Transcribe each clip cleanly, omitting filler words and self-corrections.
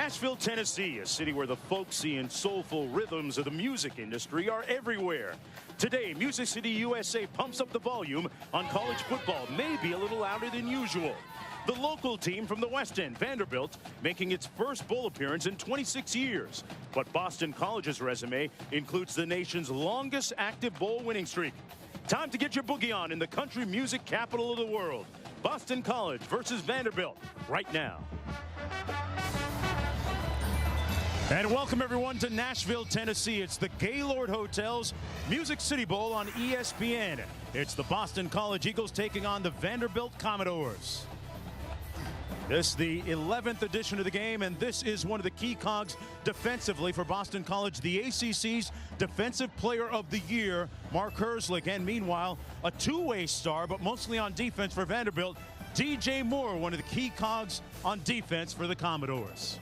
Nashville, Tennessee, a city where the folksy and soulful rhythms of the music industry are everywhere. Today, Music City, USA pumps up the volume on college football, maybe a little louder than usual. The local team from the West End, Vanderbilt, making its first bowl appearance in 26 years. But Boston College's resume includes the nation's longest active bowl winning streak. Time to get your boogie on in the country music capital of the world. Boston College versus Vanderbilt right now. And welcome everyone to Nashville, Tennessee. It's the Gaylord Hotel's Music City Bowl on ESPN. It's the Boston College Eagles taking on the Vanderbilt Commodores. This is the 11th edition of the game, and this is one of the key cogs defensively for Boston College, the ACC's Defensive Player of the Year, Mark Herzlich. And meanwhile, a two-way star, but mostly on defense for Vanderbilt, DJ Moore, one of the key cogs on defense for the Commodores.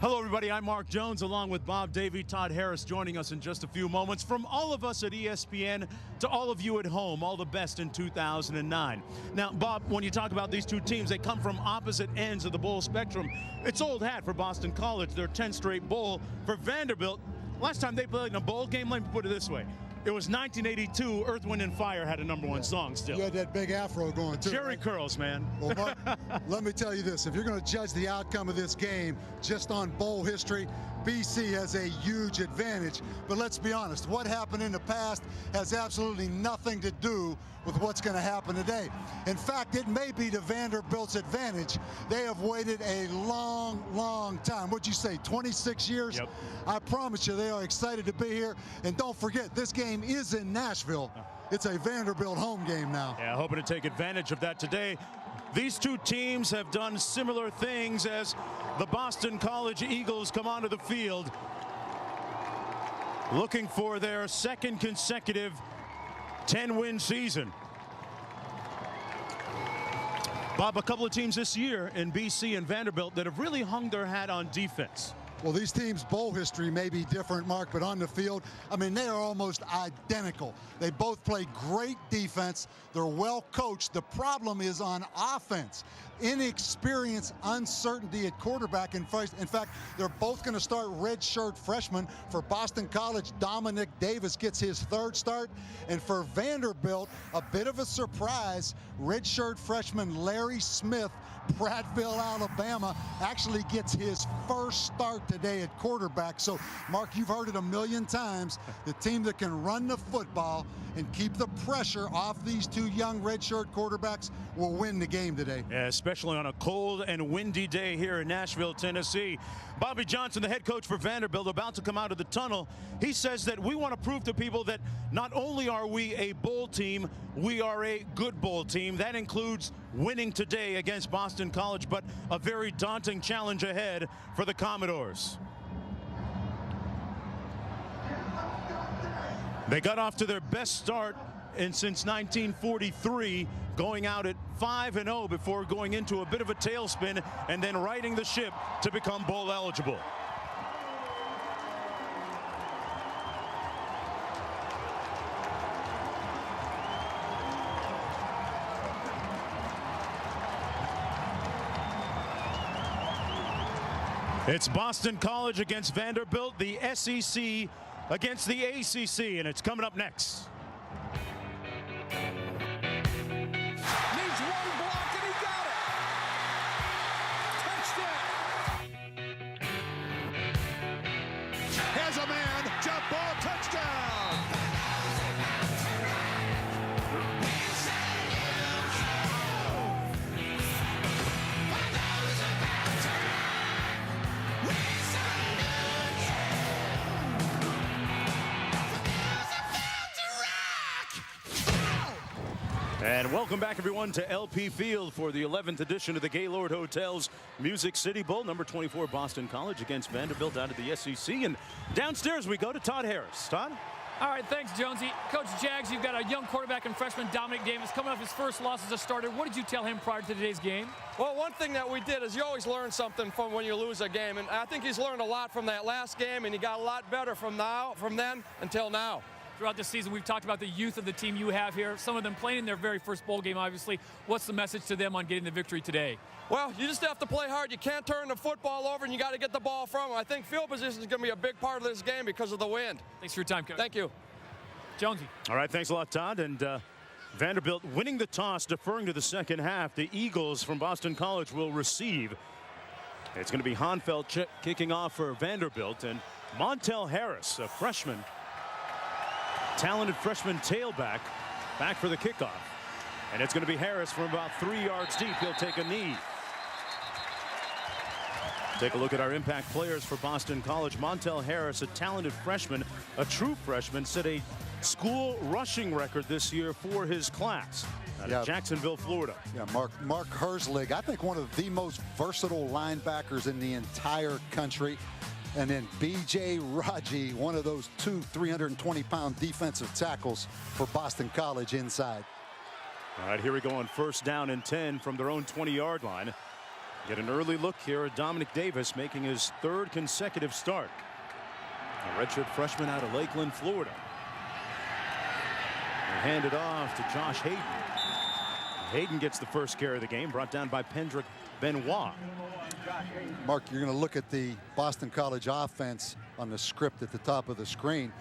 Hello, everybody. I'm Mark Jones, along with Bob Davey, Todd Harris, joining us in just a few moments. From all of us at ESPN to all of you at home, all the best in 2009. Now, Bob, when you talk about these two teams, they come from opposite ends of the bowl spectrum. It's old hat for Boston College, their 10th straight bowl. For Vanderbilt, last time they played in a bowl game, let me put it this way. It was 1982. Earth, Wind, and Fire had a #1 song still. You had that big afro going, too. Jerry curls, man. Well, Mark, let me tell you this. If you're going to judge the outcome of this game just on bowl history, BC has a huge advantage. But let's be honest, what happened in the past has absolutely nothing to do with what's going to happen today. In fact, it may be to Vanderbilt's advantage. They have waited a long, long time. What'd you say, 26 years? Yep. I promise you they are excited to be here. And don't forget, this game is in Nashville. It's a Vanderbilt home game now. Yeah, hoping to take advantage of that today. These two teams have done similar things as the Boston College Eagles come onto the field, looking for their second consecutive 10-win season. Bob, a couple of teams this year in BC and Vanderbilt that have really hung their hat on defense. Well, these teams' bowl history may be different, Mark, but on the field, I mean, they are almost identical. They both play great defense. They're well coached. The problem is on offense. Inexperience, uncertainty at quarterback. In fact, they're both going to start redshirt freshmen. For Boston College, Dominique Davis gets his 3rd start. And for Vanderbilt, a bit of a surprise, redshirt freshman Larry Smith, Prattville, Alabama, actually gets his 1st start today at quarterback. So, Mark, you've heard it a million times. The team that can run the football and keep the pressure off these two young redshirt quarterbacks will win the game today. Yeah, especially on a cold and windy day here in Nashville, Tennessee. Bobby Johnson, the head coach for Vanderbilt, about to come out of the tunnel. He says that we want to prove to people that not only are we a bowl team, we are a good bowl team. That includes winning today against Boston College, but a very daunting challenge ahead for the Commodores. They got off to their best start since 1943, going out at 5-0 before going into a bit of a tailspin and then righting the ship to become bowl eligible. It's Boston College against Vanderbilt, the SEC against the ACC, and it's coming up next. Needs one block, and he got it. Touchdown. Has a man, jump ball, touchdown. And welcome back, everyone, to LP Field for the 11th edition of the Gaylord Hotel's Music City Bowl. Number 24, Boston College against Vanderbilt out of the SEC. And downstairs we go to Todd Harris. Todd? All right, thanks, Jonesy. Coach Jags, you've got a young quarterback and freshman, Dominique Davis, coming off his first loss as a starter. What did you tell him prior to today's game? Well, one thing that we did is you always learn something from when you lose a game, and I think he's learned a lot from that last game, and he got a lot better from then until now. Throughout the season, we've talked about the youth of the team you have here. Some of them playing in their very first bowl game, obviously. What's the message to them on getting the victory today? Well, you just have to play hard. You can't turn the football over, and you got to get the ball from them. I think field position is going to be a big part of this game because of the wind. Thanks for your time, Coach. Thank you. Jonesy. All right, thanks a lot, Todd. And Vanderbilt winning the toss, deferring to the second half. The Eagles from Boston College will receive. It's going to be Hanfeld kicking off for Vanderbilt, and Montel Harris, a freshman, talented freshman tailback, back for the kickoff. And it's going to be Harris from about 3 yards deep. He'll take a knee. Take a look at our impact players for Boston College. Montel Harris, a talented freshman, a true freshman, set a school rushing record this year for his class out of Jacksonville, Florida. Yeah, Mark Herzlich, I think one of the most versatile linebackers in the entire country. And then B.J. Raji, one of those 320-pound defensive tackles for Boston College inside. All right, here we go on first down and 10 from their own 20-yard line. Get an early look here at Dominique Davis making his 3rd consecutive start. A redshirt freshman out of Lakeland, Florida. And handed off to Josh Hayden. Hayden gets the first carry of the game, brought down by Pendrick Benoit. Mark, you're going to look at the Boston College offense on the script at the top of the screen.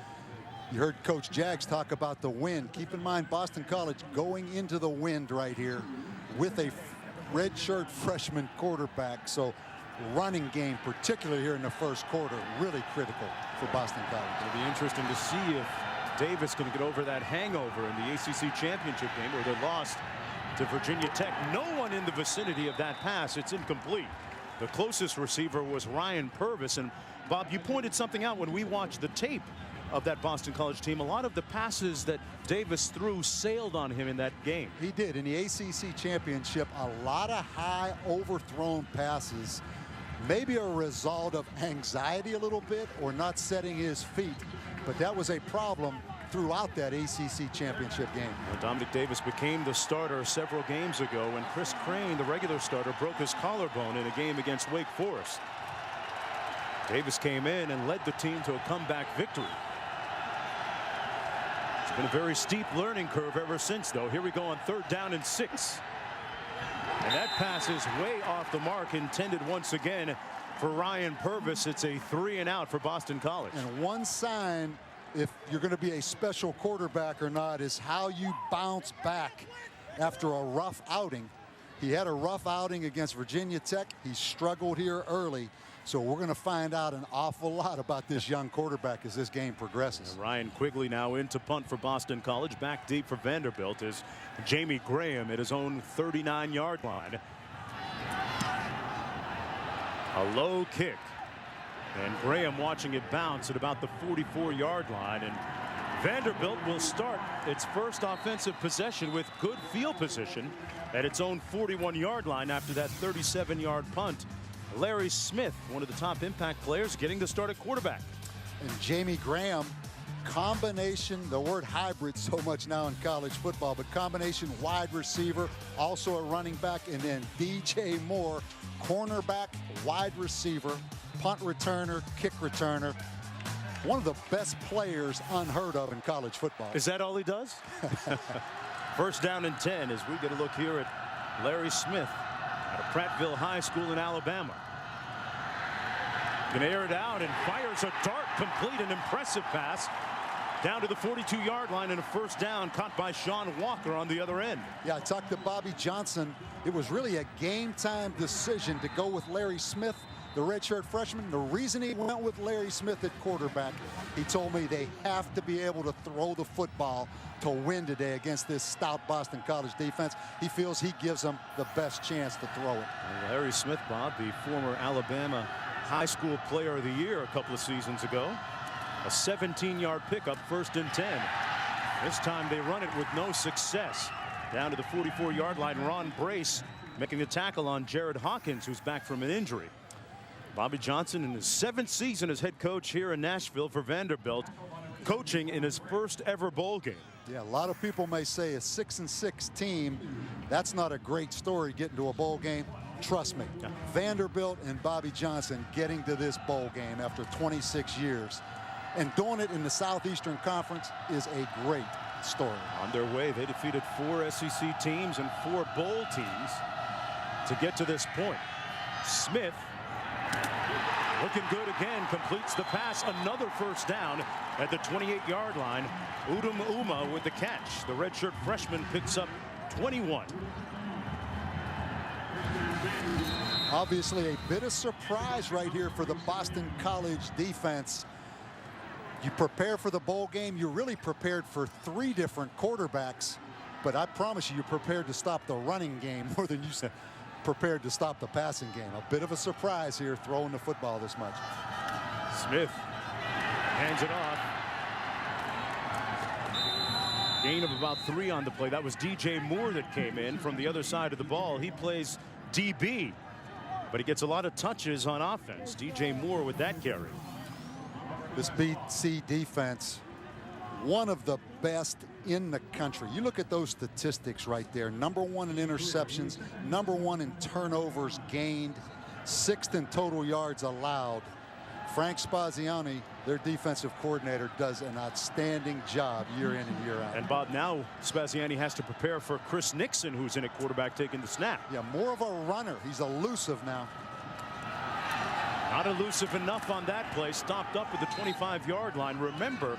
You heard Coach Jags talk about the wind. Keep in mind, Boston College going into the wind right here with a redshirt freshman quarterback. So running game, particularly here in the first quarter, really critical for Boston College. It'll be interesting to see if Davis can get over that hangover in the ACC championship game where they lost to Virginia Tech. No one in the vicinity of that pass. It's incomplete. The closest receiver was Ryan Purvis. And Bob, you pointed something out when we watched the tape of that Boston College team. A lot of the passes that Davis threw sailed on him in that game. He did. In the ACC championship, a lot of high overthrown passes, maybe a result of anxiety a little bit or not setting his feet. But that was a problem throughout that ACC championship game. Well, Dominique Davis became the starter several games ago when Chris Crane, the regular starter, broke his collarbone in a game against Wake Forest. Davis came in and led the team to a comeback victory. It's been a very steep learning curve ever since, though. Here we go on 3rd down and 6. And that pass is way off the mark, intended once again for Ryan Purvis. It's a 3-and-out for Boston College. And one sign, if you're going to be a special quarterback or not, is how you bounce back after a rough outing. He had a rough outing against Virginia Tech. He struggled here early. So we're going to find out an awful lot about this young quarterback as this game progresses. And Ryan Quigley now into punt for Boston College. Back deep for Vanderbilt is Jamie Graham at his own 39-yard line. A low kick. And Graham watching it bounce at about the 44-yard line. And Vanderbilt will start its first offensive possession with good field position at its own 41-yard line after that 37-yard punt. Larry Smith, one of the top impact players, getting the start at quarterback. And Jamie Graham, combination, the word hybrid so much now in college football, but combination wide receiver, also a running back, and then DJ Moore, cornerback, wide receiver, punt returner, kick returner. One of the best players unheard of in college football. Is that all he does? First down and 10 as we get a look here at Larry Smith out of Prattville High School in Alabama. Going to air it out and fires a dart, complete, an impressive pass down to the 42-yard line, and a first down caught by Sean Walker on the other end. Yeah, I talked to Bobby Johnson. It was really a game-time decision to go with Larry Smith, the redshirt freshman. The reason he went with Larry Smith at quarterback, he told me they have to be able to throw the football to win today against this stout Boston College defense. He feels he gives them the best chance to throw it. And Larry Smith, Bob, the former Alabama High School Player of the Year a couple of seasons ago. A 17-yard pickup, 1st and 10. This time they run it with no success. Down to the 44-yard line, Ron Brace making the tackle on Jared Hawkins, who's back from an injury. Bobby Johnson in his 7th season as head coach here in Nashville for Vanderbilt, coaching in his first ever bowl game. Yeah, a lot of people may say a 6-6 team, that's not a great story getting to a bowl game. Trust me, Vanderbilt and Bobby Johnson getting to this bowl game after 26 years. And doing it in the Southeastern Conference is a great story. On their way, they defeated 4 SEC teams and 4 bowl teams to get to this point. Smith looking good again, completes the pass, another first down at the 28-yard line. Udom Uma with the catch. The redshirt freshman picks up 21. Obviously a bit of surprise right here for the Boston College defense. You prepare for the bowl game, you're really prepared for 3 different quarterbacks, but I promise you're prepared to stop the running game more than you prepared to stop the passing game. A bit of a surprise here throwing the football this much. Smith hands it off. Gain of about 3 on the play. That was DJ Moore that came in from the other side of the ball. He plays DB, but he gets a lot of touches on offense. DJ Moore with that carry. This BC defense, one of the best in the country. You look at those statistics right there. #1 in interceptions, #1 in turnovers gained, 6th in total yards allowed. Frank Spaziani, their defensive coordinator, does an outstanding job year in and year out. And Bob, now Spaziani has to prepare for Chris Nixon, who's in at quarterback, taking the snap. Yeah, more of a runner. He's elusive now. Not elusive enough on that play. Stopped up at the 25-yard line. Remember,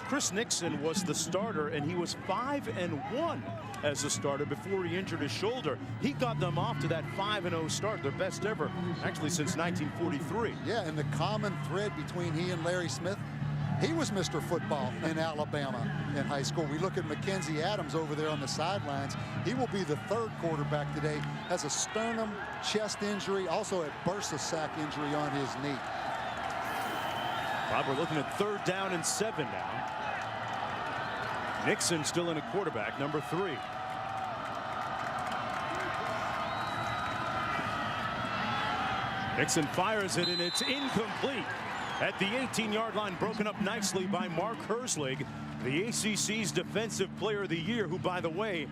Chris Nixon was the starter, and he was 5-1 as a starter before he injured his shoulder. He got them off to that 5-0 start, their best ever, actually since 1943. Yeah, and the common thread between he and Larry Smith, he was Mr. Football in Alabama in high school. We look at Mckenzie Adams over there on the sidelines. He will be the 3rd quarterback today. Has a sternum chest injury, also a bursa sac injury on his knee. Bob, we're looking at 3rd down and 7 now. Nixon still in a quarterback, #3. Nixon fires it, and it's incomplete. At the 18-yard line, broken up nicely by Mark Herzlich, the ACC's Defensive Player of the Year, who, by the way,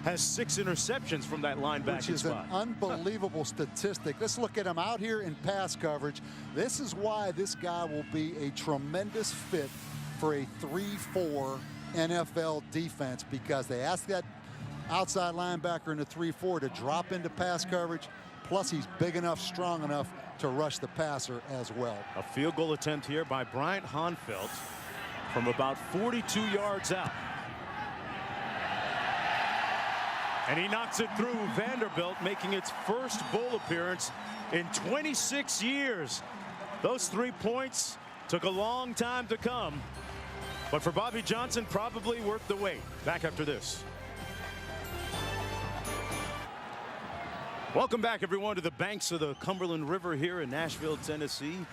has 6 interceptions from that linebacking Which is spot. an unbelievable statistic. Let's look at him out here in pass coverage. This is why this guy will be a tremendous fit for a 3-4 NFL defense, because they ask that outside linebacker in the 3-4 to drop into pass coverage. Plus, he's big enough, strong enough to rush the passer as well. A field goal attempt here by Bryant Honfeld from about 42 yards out. And he knocks it through. Vanderbilt making its first bowl appearance in 26 years. Those 3 points took a long time to come, but for Bobby Johnson, probably worth the wait. Back after this. Welcome back, everyone, to the banks of the Cumberland River here in Nashville, Tennessee.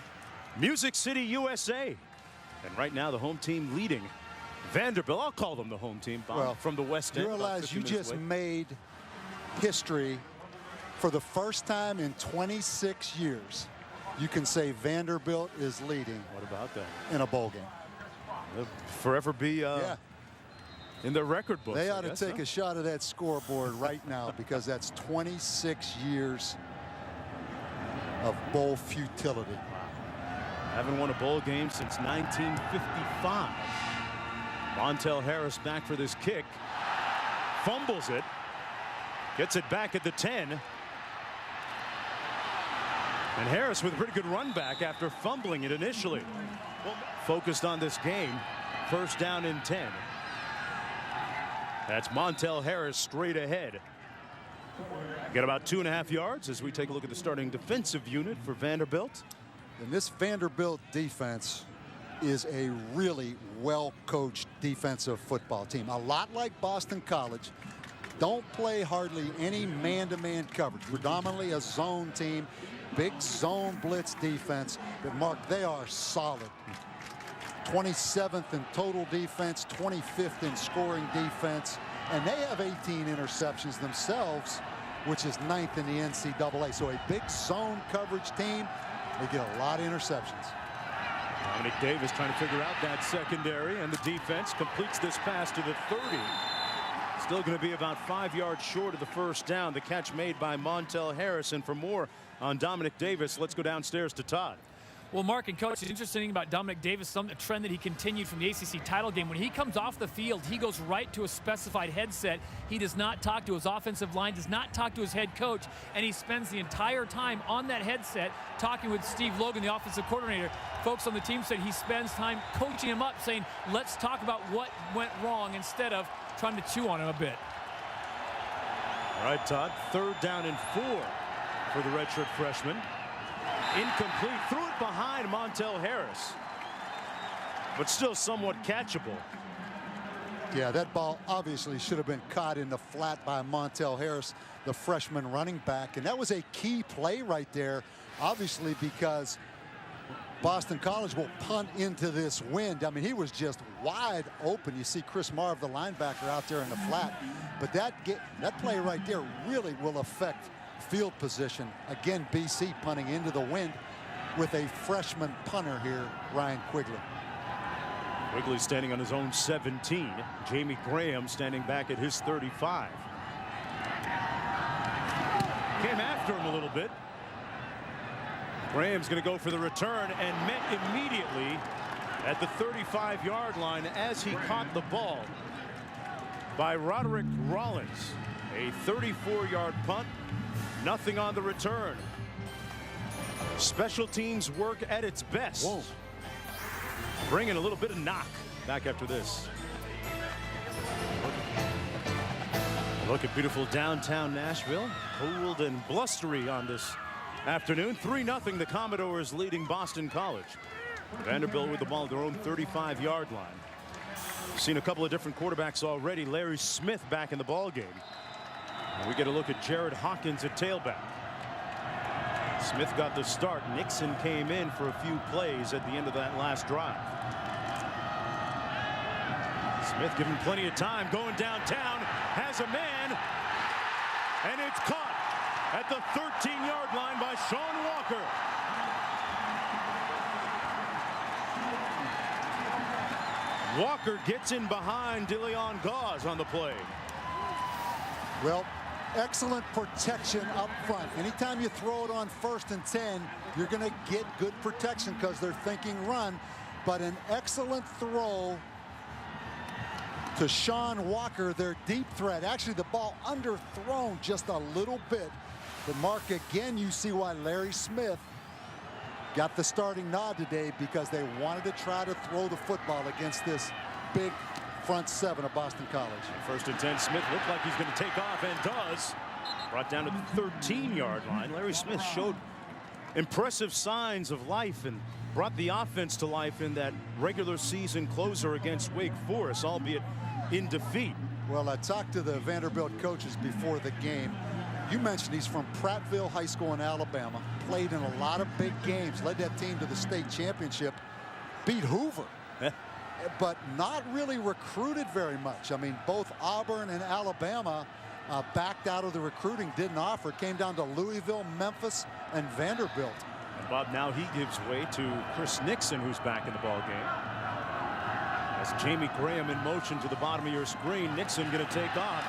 Music City, USA. And right now, the home team leading Vanderbilt. I'll call them the home team, Bob, well, from the West End. You realize you just made history for the first time in 26 years. You can say Vanderbilt is leading. What about that? In a bowl game. They'll forever be in the record books. They ought to take a shot at that scoreboard right now, because that's 26 years of bowl futility. Haven't won a bowl game since 1955. Montel Harris back for this kick. Fumbles it. Gets it back at the 10. And Harris with a pretty good run back after fumbling it initially. Focused on this game. 1st down and 10. That's Montel Harris straight ahead. Get about 2.5 yards as we take a look at the starting defensive unit for Vanderbilt. And this Vanderbilt defense is a really well-coached defensive football team. A lot like Boston College. Don't play hardly any man-to-man coverage. Predominantly a zone team. Big zone blitz defense. But, Mark, they are solid. 27th in total defense, 25th in scoring defense. And they have 18 interceptions themselves, which is 9th in the NCAA. So a big zone coverage team. They get a lot of interceptions. Dominique Davis trying to figure out that secondary, and the defense completes this pass to the 30. Still going to be about 5 yards short of the 1st down. The catch made by Montel Harris. And for more on Dominique Davis, let's go downstairs to Todd. Well, Mark and Coach, it's interesting about Dominique Davis, a trend that he continued from the ACC title game. When he comes off the field, he goes right to a specified headset. He does not talk to his offensive line, does not talk to his head coach, and he spends the entire time on that headset talking with Steve Logan, the offensive coordinator. Folks on the team said he spends time coaching him up, saying, let's talk about what went wrong instead of trying to chew on him a bit. All right, Todd, 3rd down and 4 for the redshirt freshman. Incomplete, threw it behind Montel Harris, but still somewhat catchable. Yeah, that ball obviously should have been caught in the flat by Montel Harris, the freshman running back, and that was a key play right there, obviously, because Boston College will punt into this wind. I mean, he was just wide open. You see Chris Marv, the linebacker, out there in the flat, but that play right there really will affect field position. Again, BC punting into the wind with a freshman punter here, Ryan Quigley. Quigley standing on his own 17. Jamie Graham standing back at his 35. Came after him a little bit. Graham's going to go for the return and met immediately at the 35-yard line as he caught the ball by Roderick Rollins. A 34-yard punt. Nothing on the return. Special teams work at its best. Whoa. Bringing a little bit of knock back after this. Look at beautiful downtown Nashville. Cold and blustery on this afternoon. 3-0 the Commodores leading Boston College. Vanderbilt with the ball at their own 35-yard line. Seen a couple of different quarterbacks already. Larry Smith back in the ball game. And we get a look at Jared Hawkins at tailback. Smith got the start. Nixon came in for a few plays at the end of that last drive. Smith given plenty of time, going downtown, has a man, and it's caught at the 13-yard line by Sean Walker. Walker gets in behind DeLeon Gauze on the play. Well, excellent protection up front. Anytime you throw it on 1st and 10, you're going to get good protection because they're thinking run. But an excellent throw to Sean Walker, their deep threat. Actually, the ball underthrown just a little bit. But Mark, again, you see why Larry Smith got the starting nod today, because they wanted to try to throw the football against this big front 7 of Boston College. 1st and 10, Smith looked like he's going to take off, and does. Brought down to the 13-yard line. Larry Smith showed impressive signs of life and brought the offense to life in that regular season closer against Wake Forest, albeit in defeat. Well, I talked to the Vanderbilt coaches before the game. You mentioned he's from Prattville High School in Alabama, played in a lot of big games, led that team to the state championship, beat Hoover, but not really recruited very much. I mean, both Auburn and Alabama backed out of the recruiting, didn't offer. It came down to Louisville, Memphis, and Vanderbilt. And Bob, now he gives way to Chris Nixon, who's back in the ball game. As Jamie Graham in motion to the bottom of your screen, Nixon going to take off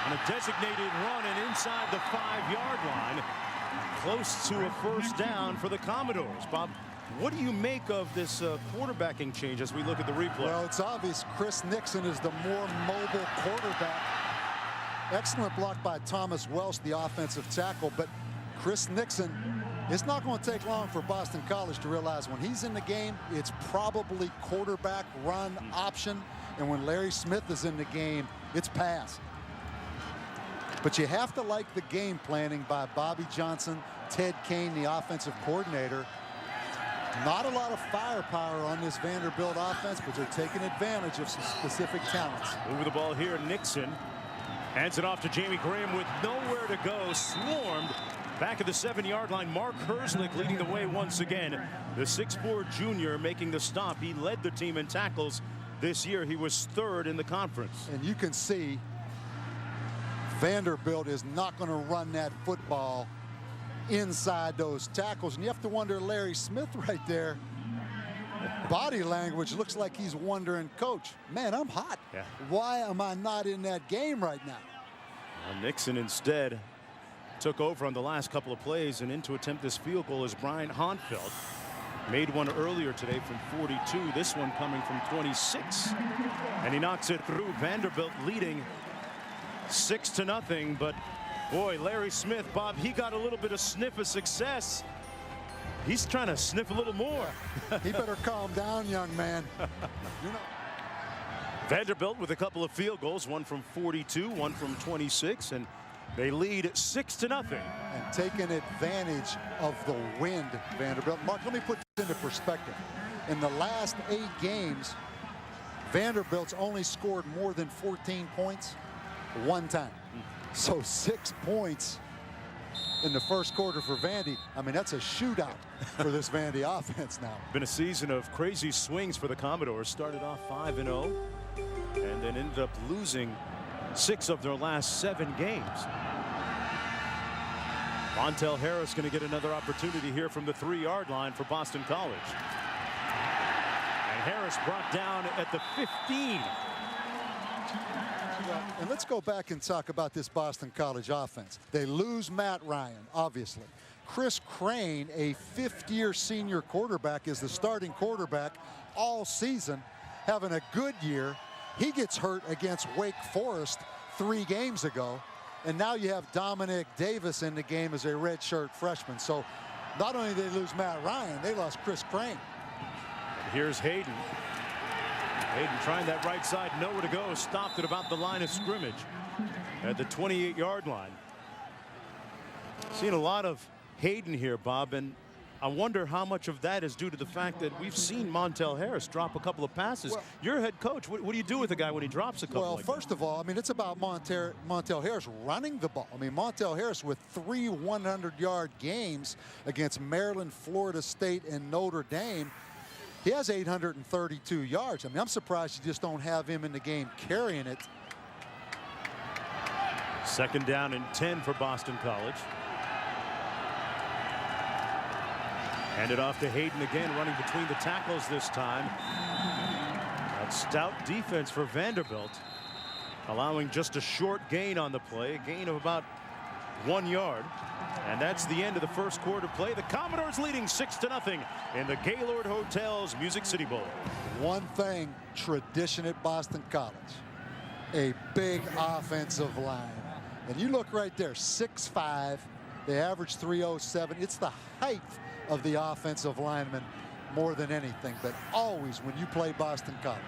on a designated run and inside the 5-yard line, close to a 1st down for the Commodores. Bob, what do you make of this quarterbacking change as we look at the replay? Well, it's obvious Chris Nixon is the more mobile quarterback. Excellent block by Thomas Welsh, the offensive tackle, but Chris Nixon, it's not going to take long for Boston College to realize when he's in the game, it's probably quarterback run option, and when Larry Smith is in the game, it's pass. But you have to like the game planning by Bobby Johnson, Ted Kane, the offensive coordinator. Not a lot of firepower on this Vanderbilt offense, but they're taking advantage of some specific talents. Over the ball here, Nixon hands it off to Jamie Graham with nowhere to go. Swarmed back at the 7-yard line. Mark Herzlich leading the way once again. The 6'4" junior making the stop. He led the team in tackles this year. He was 3rd in the conference. And you can see Vanderbilt is not going to run that football inside those tackles. And you have to wonder, Larry Smith right there, body language looks like he's wondering, Coach, man, I'm hot. Yeah. Why am I not in that game right now? Well, Nixon instead took over on the last couple of plays, and in to attempt this field goal is Brian Honfeld. Made one earlier today from 42. This one coming from 26. And he knocks it through. Vanderbilt leading 6-0. But boy, Larry Smith, Bob, he got a little bit of sniff of success. He's trying to sniff a little more. He better calm down, young man. You know. Vanderbilt with a couple of field goals, one from 42, one from 26, and they lead 6-0. And taking advantage of the wind, Vanderbilt. Mark, let me put this into perspective. In the last 8 games, Vanderbilt's only scored more than 14 points one time. So 6 points in the first quarter for Vandy. I mean, that's a shootout for this Vandy offense now. Been a season of crazy swings for the Commodores. Started off 5-0 and then ended up losing 6 of their last 7 games. Montel Harris going to get another opportunity here from the 3-yard line for Boston College. And Harris brought down at the 15. And let's go back and talk about this Boston College offense. They lose Matt Ryan, obviously. Chris Crane, a 5th-year senior quarterback, is the starting quarterback all season, having a good year. He gets hurt against Wake Forest 3 games ago. And now you have Dominique Davis in the game as a redshirt freshman. So not only did they lose Matt Ryan, they lost Chris Crane. And here's Hayden. Hayden trying that right side, nowhere to go. Stopped at about the line of scrimmage at the 28-yard line. Seeing a lot of Hayden here, Bob, and I wonder how much of that is due to the fact that we've seen Montel Harris drop a couple of passes. Well, you're a head coach. What do you do with a guy when he drops a couple? Well, first of all, I mean, it's about Montel Harris running the ball. I mean, Montel Harris with 3 100-yard games against Maryland, Florida State, and Notre Dame. He has 832 yards. I mean, I'm surprised you just don't have him in the game carrying it. 2nd down and 10 for Boston College. Handed off to Hayden again, running between the tackles this time. That stout defense for Vanderbilt, allowing just a short gain on the play, a gain of about 1 yard. And that's the end of the first quarter play. The Commodores leading 6-0 in the Gaylord Hotels Music City Bowl. One thing, tradition at Boston College, a big offensive line. And you look right there, 6'5", they average 307. It's the height of the offensive lineman more than anything. But always when you play Boston College,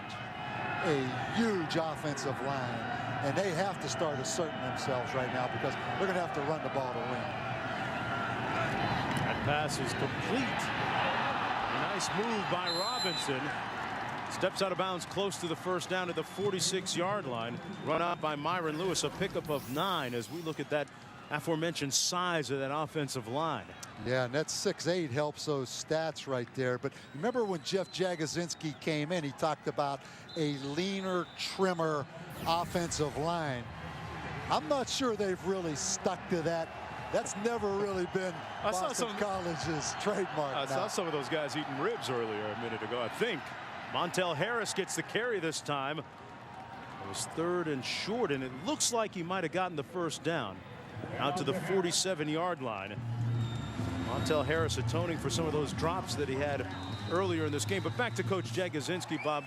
a huge offensive line. And they have to start asserting themselves right now because they're going to have to run the ball to win. That pass is complete. A nice move by Robinson. Steps out of bounds close to the first down at the 46-yard line. Run out by Myron Lewis, a pickup of 9 as we look at that aforementioned size of that offensive line. Yeah, and that 6'8" helps those stats right there. But remember when Jeff Jagosinski came in, he talked about a leaner, trimmer offensive line. I'm not sure they've really stuck to that. That's never really been Boston College's trademark. I saw some of those guys eating ribs earlier a minute ago, I think. Montel Harris gets the carry this time. It was 3rd and short, and it looks like he might have gotten the first down. Out to the 47-yard line. Montel Harris atoning for some of those drops that he had earlier in this game. But back to Coach Jagosinski, Bob.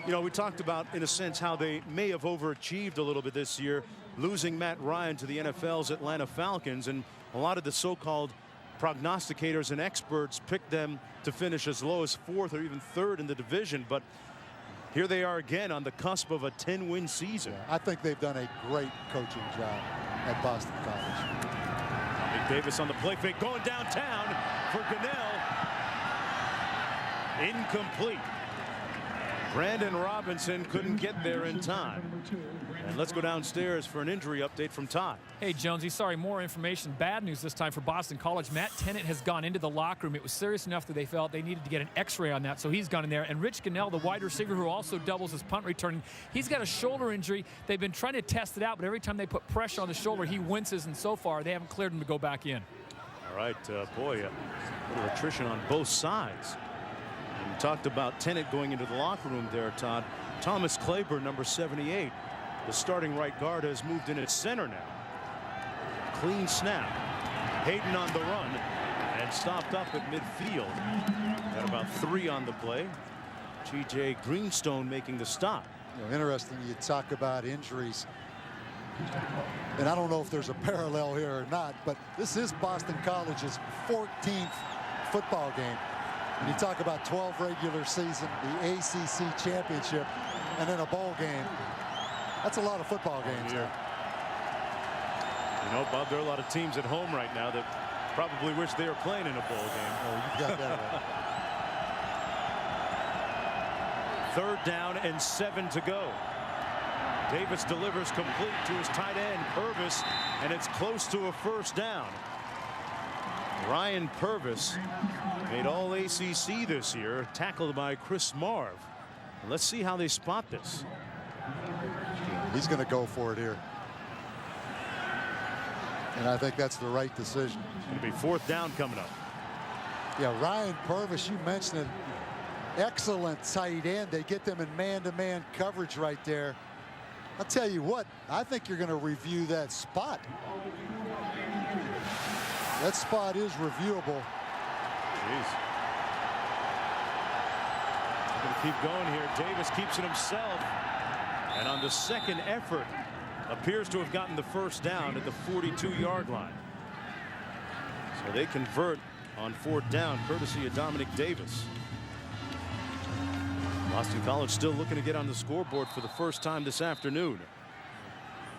You know, we talked about, in a sense, how they may have overachieved a little bit this year, losing Matt Ryan to the NFL's Atlanta Falcons. And a lot of the so-called prognosticators and experts picked them to finish as low as 4th or even 3rd in the division. But here they are again on the cusp of a 10-win season. Yeah, I think they've done a great coaching job at Boston College. Dominique Davis on the play fake, going downtown for Gunnell. Incomplete. Brandon Robinson couldn't get there in time. And let's go downstairs for an injury update from Todd. Hey, Jonesy, sorry, more information. Bad news this time for Boston College. Matt Tennant has gone into the locker room. It was serious enough that they felt they needed to get an x-ray on that, so he's gone in there. And Rich Gunnell, the wide receiver who also doubles as punt returning, he's got a shoulder injury. They've been trying to test it out, but every time they put pressure on the shoulder, he winces, and so far they haven't cleared him to go back in. All right, boy, a little attrition on both sides. And we talked about Tennant going into the locker room there, Todd. Thomas Claiborne, number 78, the starting right guard, has moved in at center now. Clean snap. Hayden on the run and stopped up at midfield at about 3 on the play. G.J. Greenstone making the stop. Interesting, you talk about injuries. And I don't know if there's a parallel here or not, but this is Boston College's 14th football game. And you talk about 12 regular season, the ACC championship, and then a bowl game. That's a lot of football games. You know, Bob, there are a lot of teams at home right now that probably wish they were playing in a bowl game. Oh, you've got that right. 3rd down and 7 to go. Davis delivers complete to his tight end, Purvis, and it's close to a 1st down. Ryan Purvis made all ACC this year, tackled by Chris Marv. And let's see how they spot this. He's going to go for it here. And I think that's the right decision. It's going to be 4th down coming up. Yeah, Ryan Purvis, you mentioned it. Excellent tight end. They get them in man-to-man coverage right there. I'll tell you what, I think you're going to review that spot. That spot is reviewable. Jeez. They're going to keep going here. Davis keeps it himself. And on the 2nd effort, appears to have gotten the 1st down at the 42-yard line. So they convert on 4th down, courtesy of Dominique Davis. Boston College still looking to get on the scoreboard for the first time this afternoon.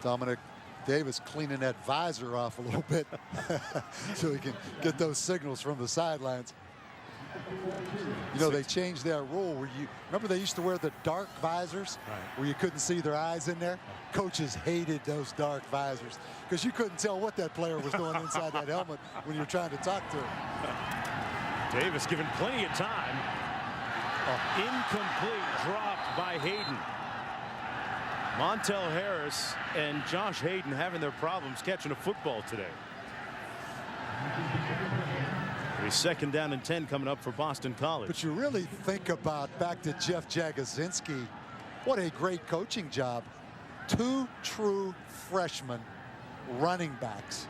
Dominic Davis cleaning that visor off a little bit so he can get those signals from the sidelines. You know, they changed that rule where you remember they used to wear the dark visors, right, where you couldn't see their eyes in there. Coaches hated those dark visors because you couldn't tell what that player was doing inside that helmet when you're trying to talk to him. Davis given plenty of time. Incomplete, dropped by Hayden. Montel Harris and Josh Hayden having their problems catching a football today. A 2nd down and 10 coming up for Boston College. But you really think about back to Jeff Jagosinski. What a great coaching job. 2 true freshmen running backs.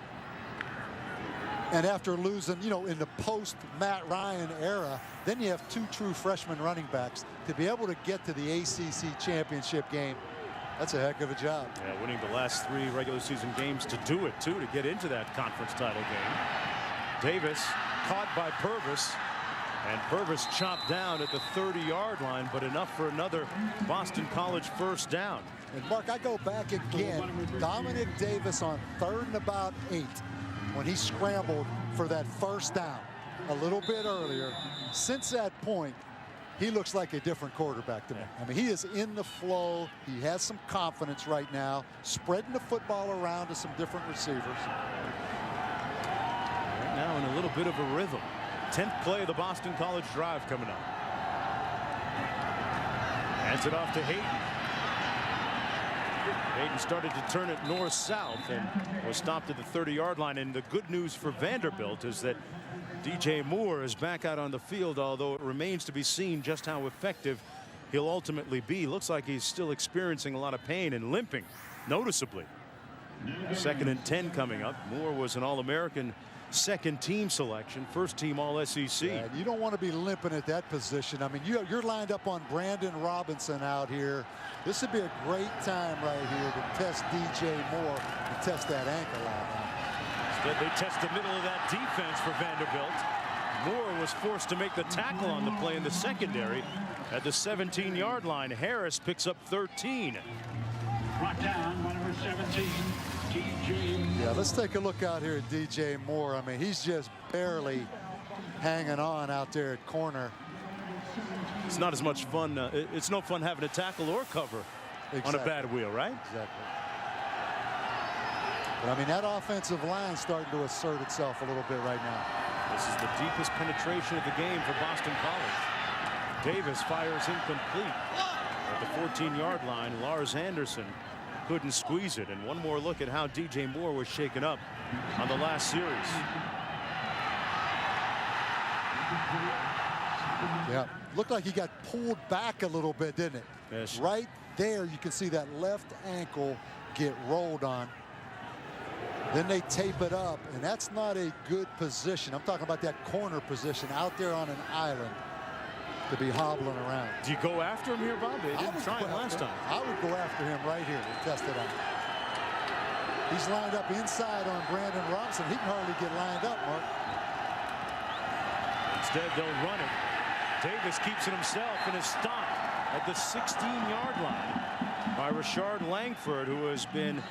And after losing, you know, in the post Matt Ryan era, then you have 2 true freshman running backs to be able to get to the ACC championship game. That's a heck of a job. Yeah, winning the last 3 regular season games to do it, too, to get into that conference title game. Davis caught by Purvis, and Purvis chopped down at the 30-yard line, but enough for another Boston College 1st down. And Mark, I go back again. Dominic Davis on 3rd and about 8 when he scrambled for that 1st down a little bit earlier. Since that point, he looks like a different quarterback to me. I mean, he is in the flow. He has some confidence right now, spreading the football around to some different receivers. Right now in a little bit of a rhythm. 10th play of the Boston College drive coming up. Hands it off to Hayden. Hayden started to turn it north-south and was stopped at the 30-yard line. And the good news for Vanderbilt is that DJ Moore is back out on the field, although it remains to be seen just how effective he'll ultimately be. Looks like he's still experiencing a lot of pain and limping noticeably. 2nd and 10 coming up. Moore was an All-American 2nd team selection, 1st team All-SEC. Yeah, you don't want to be limping at that position. I mean, you're lined up on Brandon Robinson out here. This would be a great time right here to test DJ Moore and test that ankle out. Instead, they test the middle of that defense for Vanderbilt. Moore was forced to make the tackle on the play in the secondary at the 17-yard line. Harris picks up 13. Brought down by number 17, DJ. Yeah, let's take a look out here at DJ Moore. I mean, he's just barely hanging on out there at corner. It's not as much fun. It's no fun having to tackle or cover on a bad wheel, right? Exactly. But I mean, that offensive line starting to assert itself a little bit right now. This is the deepest penetration of the game for Boston College. Davis fires incomplete at the 14-yard line. Lars Anderson couldn't squeeze it. And one more look at how DJ Moore was shaken up on the last series. Yeah, looked like he got pulled back a little bit, didn't it? Yes. Right there, you can see that left ankle get rolled on. Then they tape it up, and that's not a good position. I'm talking about that corner position out there on an island. to be hobbling around. Do you go after him here, Bob? They didn't try him last time. I would go after him right here and test it out. He's lined up inside on Brandon Robinson. He can hardly get lined up, Mark. Instead, they'll run it. Davis keeps it himself and is stopped at the 16-yard line by Rashard Langford, who has been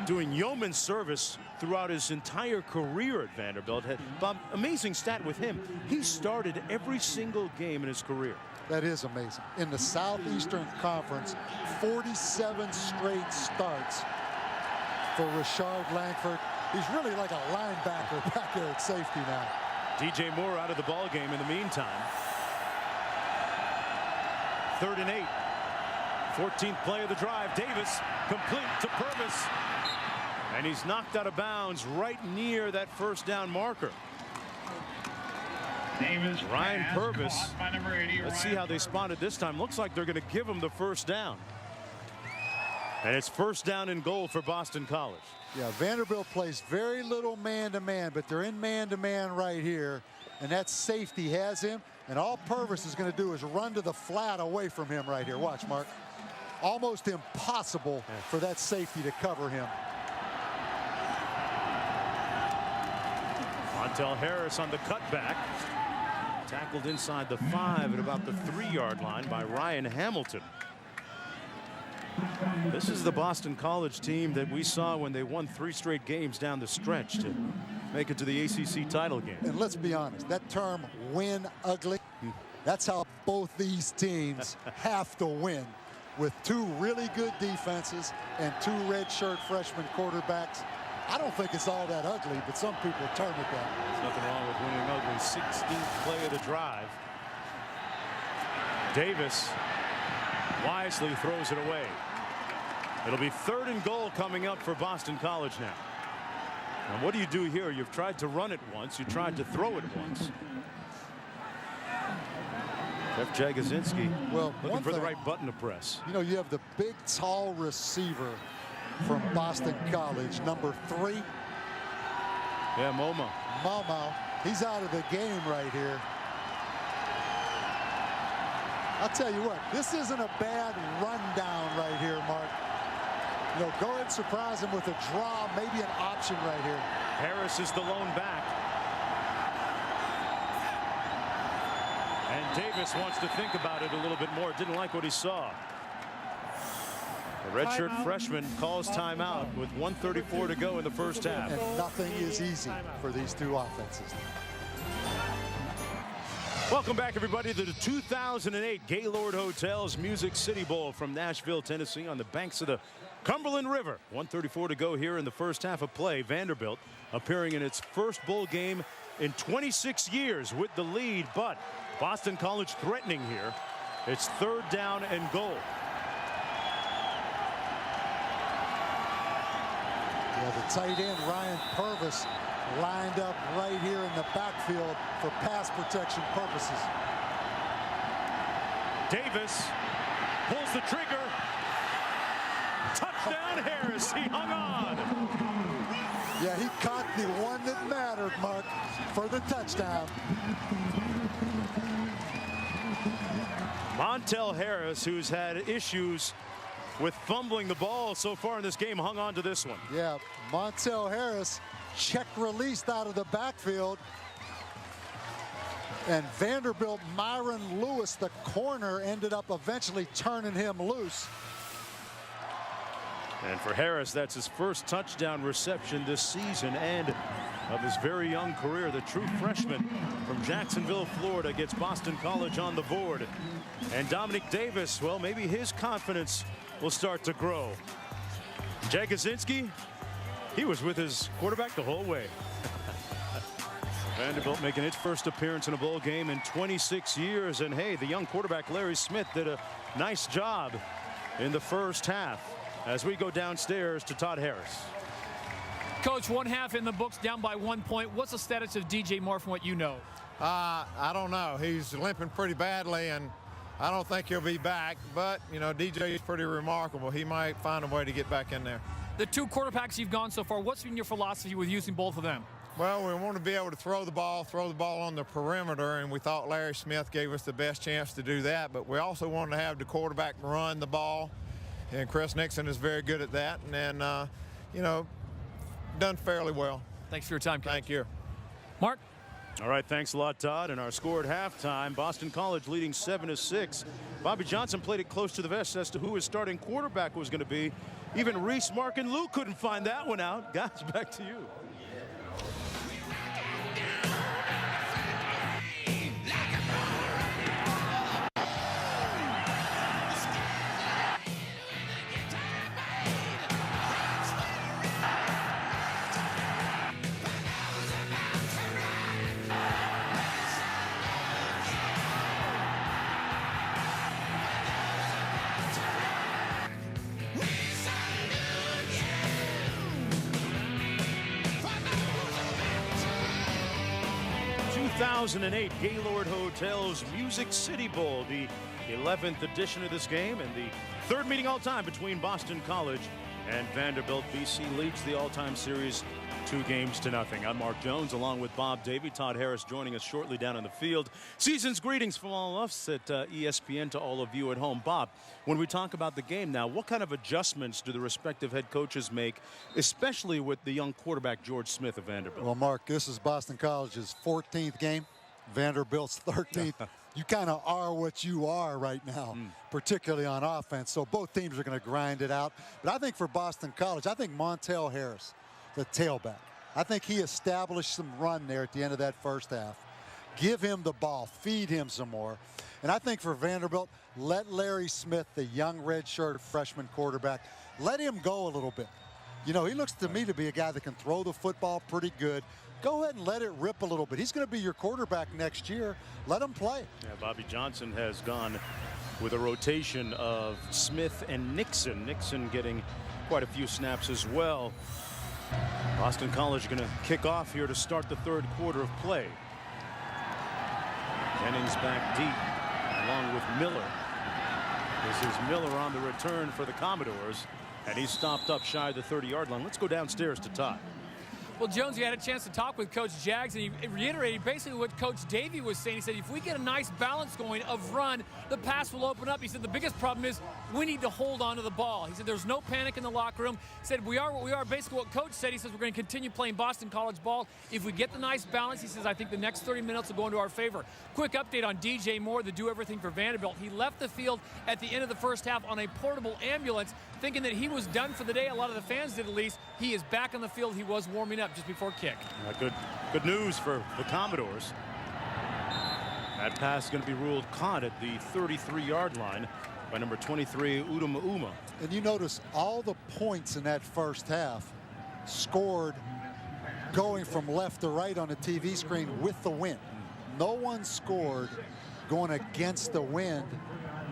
doing yeoman service throughout his entire career at Vanderbilt. Bob, amazing stat with him. He started every single game in his career. That is amazing. In the Southeastern Conference, 47 straight starts for Rashard Langford. He's really like a linebacker back there at safety now. DJ Moore out of the ball game in the meantime. 3rd and 8. 14th play of the drive. Davis complete to Purvis. And he's knocked out of bounds right near that first down marker. Davis Ryan Purvis. by number 80, Let's see Ryan how they spotted this time. Looks like they're going to give him the first down. And it's first down and goal for Boston College. Yeah, Vanderbilt plays very little man-to-man, but they're in man-to-man right here. And that safety has him. And all Purvis is going to do is run to the flat away from him right here. Watch, Mark. Almost impossible for that safety to cover him. Montel Harris on the cutback. Tackled inside the 5 at about the 3-yard line by Ryan Hamilton. This is the Boston College team that we saw when they won 3 straight games down the stretch to make it to the ACC title game. And let's be honest, that term win ugly, that's how both these teams have to win, with 2 really good defenses and 2 redshirt freshman quarterbacks. I don't think it's all that ugly, but some people term it that. There's nothing wrong with winning ugly. 16th play of the drive. Davis wisely throws it away. It'll be 3rd and goal coming up for Boston College now. And what do you do here? You've tried to run it once. You tried to throw it once. Jeff Jagosinski looking for the right button to press. You know, you have the big, tall receiver from Boston College, number 3. Yeah, Momo. He's out of the game right here. I'll tell you what, this isn't a bad rundown right here, Mark. You know, go ahead and surprise him with a draw, maybe an option right here. Harris is the lone back. And Davis wants to think about it a little bit more. Didn't like what he saw. The redshirt freshman calls timeout with 1:34 to go in the first half. And nothing is easy for these 2 offenses. Welcome back, everybody, to the 2008 Gaylord Hotels Music City Bowl from Nashville, Tennessee, on the banks of the Cumberland River. 1:34 to go here in the first half of play. Vanderbilt appearing in its first bowl game in 26 years with the lead, but Boston College threatening here. It's 3rd down and goal. Yeah, the tight end, Ryan Purvis, lined up right here in the backfield for pass protection purposes. Davis pulls the trigger. Touchdown, Harris. He hung on. Yeah, he caught the one that mattered, Mark, for the touchdown. Montel Harris, who's had issues with fumbling the ball so far in this game, hung on to this one. Yeah, Montel Harris check released out of the backfield. And Vanderbilt Myron Lewis, the corner, ended up eventually turning him loose. And for Harris, that's his first touchdown reception this season and of his very young career. The true freshman from Jacksonville, Florida, gets Boston College on the board. And Dominique Davis, well, maybe his confidence will start to grow. Jagosinski, he was with his quarterback the whole way. Vanderbilt making its first appearance in a bowl game in 26 years. And hey, the young quarterback Larry Smith did a nice job in the first half. As we go downstairs to Todd Harris. Coach, 1 half in the books, down by 1 point. What's the status of DJ Moore from what you know? I don't know. He's limping pretty badly, and I don't think he'll be back. But, you know, DJ is pretty remarkable. He might find a way to get back in there. The 2 quarterbacks you've gone so far, what's been your philosophy with using both of them? Well, we want to be able to throw the ball on the perimeter, and we thought Larry Smith gave us the best chance to do that. But we also wanted to have the quarterback run the ball, and Chris Nixon is very good at that. And then, you know, done fairly well. Thanks for your time, Coach. Thank you. Mark? All right, thanks a lot, Todd. And our score at halftime, Boston College leading 7-6. Bobby Johnson played it close to the vest as to who his starting quarterback was going to be. Even Reese, Mark, and Lou couldn't find that one out. Guys, back to you. 2008 Gaylord Hotels Music City Bowl, the 11th edition of this game and the third meeting all time between Boston College and Vanderbilt. BC leads the all-time series 2-0. I'm Mark Jones along with Bob Davey. Todd Harris joining us shortly down on the field. Season's greetings from all of us at ESPN to all of you at home. Bob, when we talk about the game now, what kind of adjustments do the respective head coaches make, especially with the young quarterback George Smith of Vanderbilt? Well, Mark, this is Boston College's 14th game, Vanderbilt's 13th. You kind of are what you are right now, particularly on offense. So both teams are going to grind it out. But I think for Boston College, I think Montel Harris, the tailback, I think he established some run there at the end of that first half. Give him the ball, feed him some more. And I think for Vanderbilt, let Larry Smith, the young redshirt freshman quarterback, let him go a little bit. You know, he looks to me to be a guy that can throw the football pretty good. Go ahead and let it rip a little bit. He's going to be your quarterback next year. Let him play. Yeah, Bobby Johnson has gone with a rotation of Smith and Nixon. Nixon getting quite a few snaps as well. Boston College going to kick off here to start the third quarter of play. Jennings back deep along with Miller. This is Miller on the return for the Commodores, and he's stopped up shy of the 30-yard line. Let's go downstairs to Todd. Well, Jones, you had a chance to talk with Coach Jags, and he reiterated basically what Coach Davey was saying. He said, if we get a nice balance going of run, the pass will open up. He said, the biggest problem is we need to hold on to the ball. He said, there's no panic in the locker room. He said, we are what we are. Basically what Coach said, he says, we're going to continue playing Boston College ball. If we get the nice balance, he says, I think the next 30 minutes will go into our favor. Quick update on DJ Moore, the do-everything for Vanderbilt. He left the field at the end of the first half on a portable ambulance, thinking that he was done for the day. A lot of the fans did, at least. He is back on the field. He was warming up just before kick. Good news for the Commodores. That pass is going to be ruled caught at the 33-yard line by number 23, Uma. And you notice all the points in that first half scored going from left to right on the TV screen with the wind. No one scored going against the wind,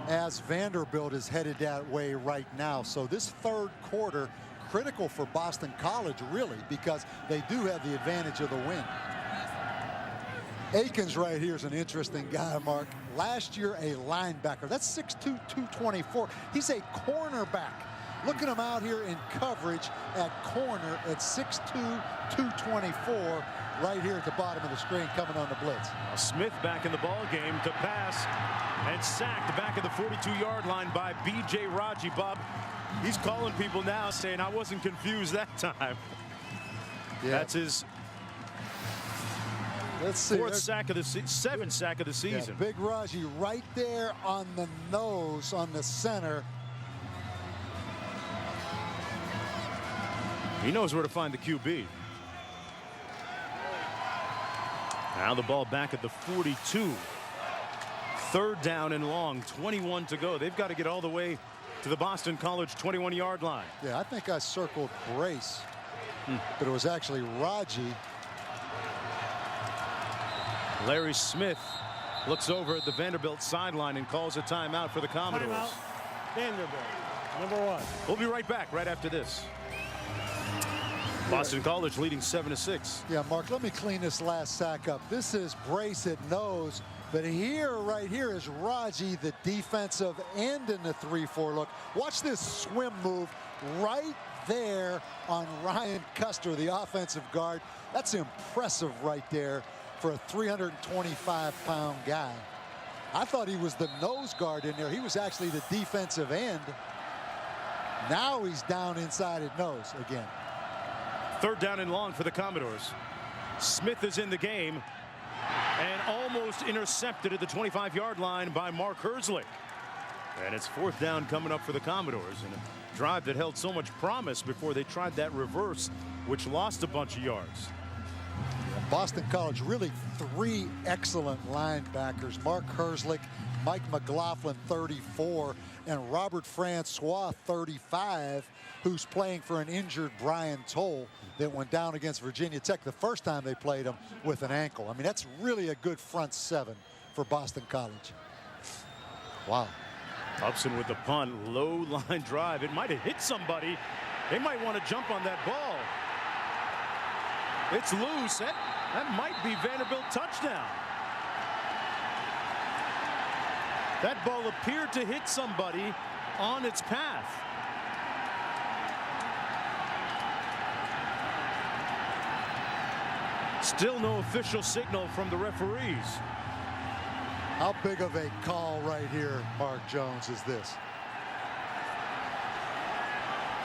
as Vanderbilt is headed that way right now. So this third quarter, critical for Boston College, really, because they do have the advantage of the wind. Akins right here is an interesting guy, Mark. Last year, a linebacker. That's 6'2", 224. He's a cornerback. Look at him out here in coverage at corner at 6'2", 224, right here at the bottom of the screen coming on the blitz. Smith back in the ball game to pass and sacked back at the 42-yard line by B.J. Raji. Bob, he's calling people now saying, I wasn't confused that time. Yeah. That's his seventh sack of the season. Yeah, big Raji right there on the nose, on the center. He knows where to find the QB. Now the ball back at the 42. Third down and long, 21 to go. They've got to get all the way to the Boston College 21-yard line. Yeah, I think I circled Brace, but it was actually Raji. Larry Smith looks over at the Vanderbilt sideline and calls a timeout for the Commodores. Timeout. Vanderbilt, number 1. We'll be right back right after this. Boston College leading 7-6. Yeah, Mark, let me clean this last sack up. This is Brace at nose, but here, right here, is Raji, the defensive end in the 3-4 look. Watch this swim move right there on Ryan Custer, the offensive guard. That's impressive right there for a 325-pound guy. I thought he was the nose guard in there. He was actually the defensive end. Now he's down inside at nose again. 3rd down and long for the Commodores. Smith is in the game and almost intercepted at the 25-yard line by Mark Herzlich. And it's 4th down coming up for the Commodores in a drive that held so much promise before they tried that reverse, which lost a bunch of yards. Boston College, really 3 excellent linebackers. Mark Herzlich, Mike McLaughlin, 34, and Robert Francois, 35, who's playing for an injured Brian Toll that went down against Virginia Tech the first time they played him with an ankle. I mean, that's really a good front 7 for Boston College. Wow. Upson with the punt, low line drive. It might have hit somebody. They might want to jump on that ball. It's loose. That might be Vanderbilt touchdown. That ball appeared to hit somebody on its path. Still no official signal from the referees. How big of a call right here, Mark Jones, is this?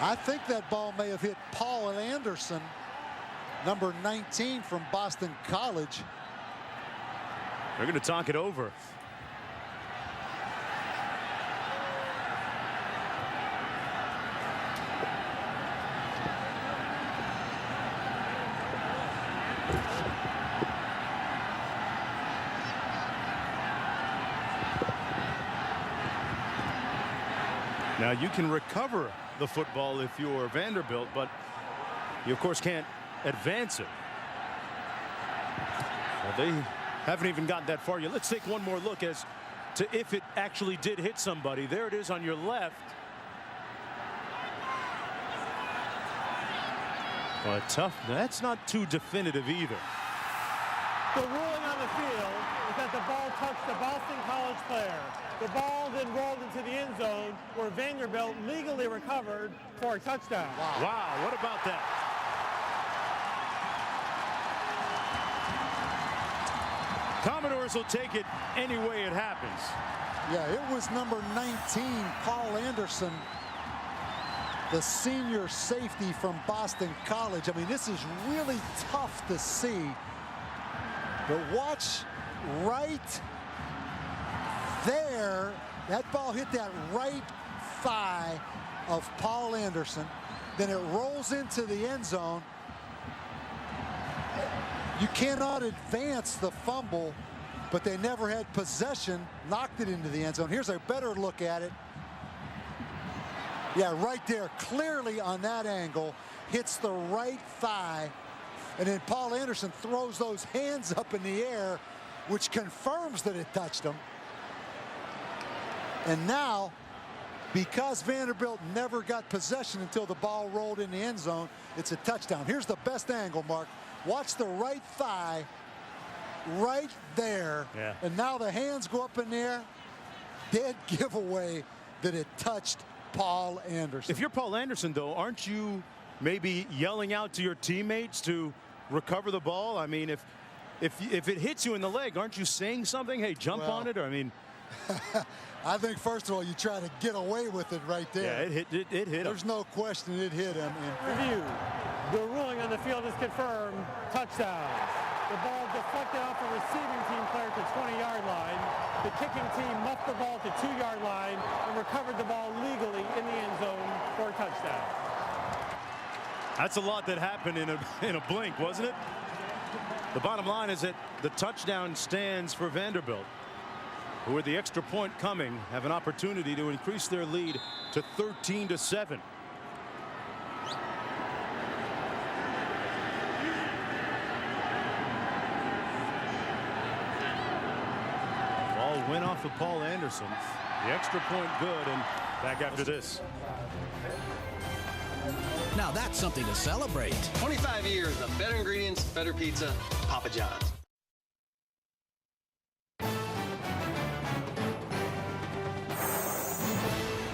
I think that ball may have hit Paul Anderson, number 19 from Boston College. They're going to talk it over. Now you can recover the football if you're Vanderbilt, but you of course can't advance it. Well, they haven't even gotten that far yet. Let's take one more look as to if it actually did hit somebody. There it is on your left. Well, tough. That's not too definitive either. The ruling on the field is that the ball touched the Boston College player. The ball then rolled into the end zone where Vanderbilt legally recovered for a touchdown. Wow, what about that? Commodores will take it any way it happens. Yeah, it was number 19, Paul Anderson, the senior safety from Boston College. I mean, this is really tough to see. But watch right there. That ball hit that right thigh of Paul Anderson. Then it rolls into the end zone. You cannot advance the fumble, but they never had possession, knocked it into the end zone. Here's a better look at it. Yeah, right there, clearly on that angle, hits the right thigh. And then Paul Anderson throws those hands up in the air, which confirms that it touched him. And now, because Vanderbilt never got possession until the ball rolled in the end zone, it's a touchdown. Here's the best angle, Mark. Watch the right thigh right there. Yeah. And now the hands go up in the air. Dead giveaway that it touched Paul Anderson. If you're Paul Anderson, though, aren't you maybe yelling out to your teammates to recover the ball? I mean, if it hits you in the leg, aren't you saying something? Hey, jump on it? Or, I mean, I think first of all you try to get away with it right there. Yeah, it hit him. There's no question it hit him. Review. The ruling on the field is confirmed. Touchdown. The ball deflected off the receiving team player to 20-yard line. The kicking team muffed the ball to 2-yard line and recovered the ball legally in the end zone for a touchdown. That's a lot that happened in a blink, wasn't it? The bottom line is that the touchdown stands for Vanderbilt, who, with the extra point coming, have an opportunity to increase their lead to 13-7. Ball went off of Paul Anderson. The extra point good, and back after this. Now that's something to celebrate. 25 years of better ingredients, better pizza, Papa John's.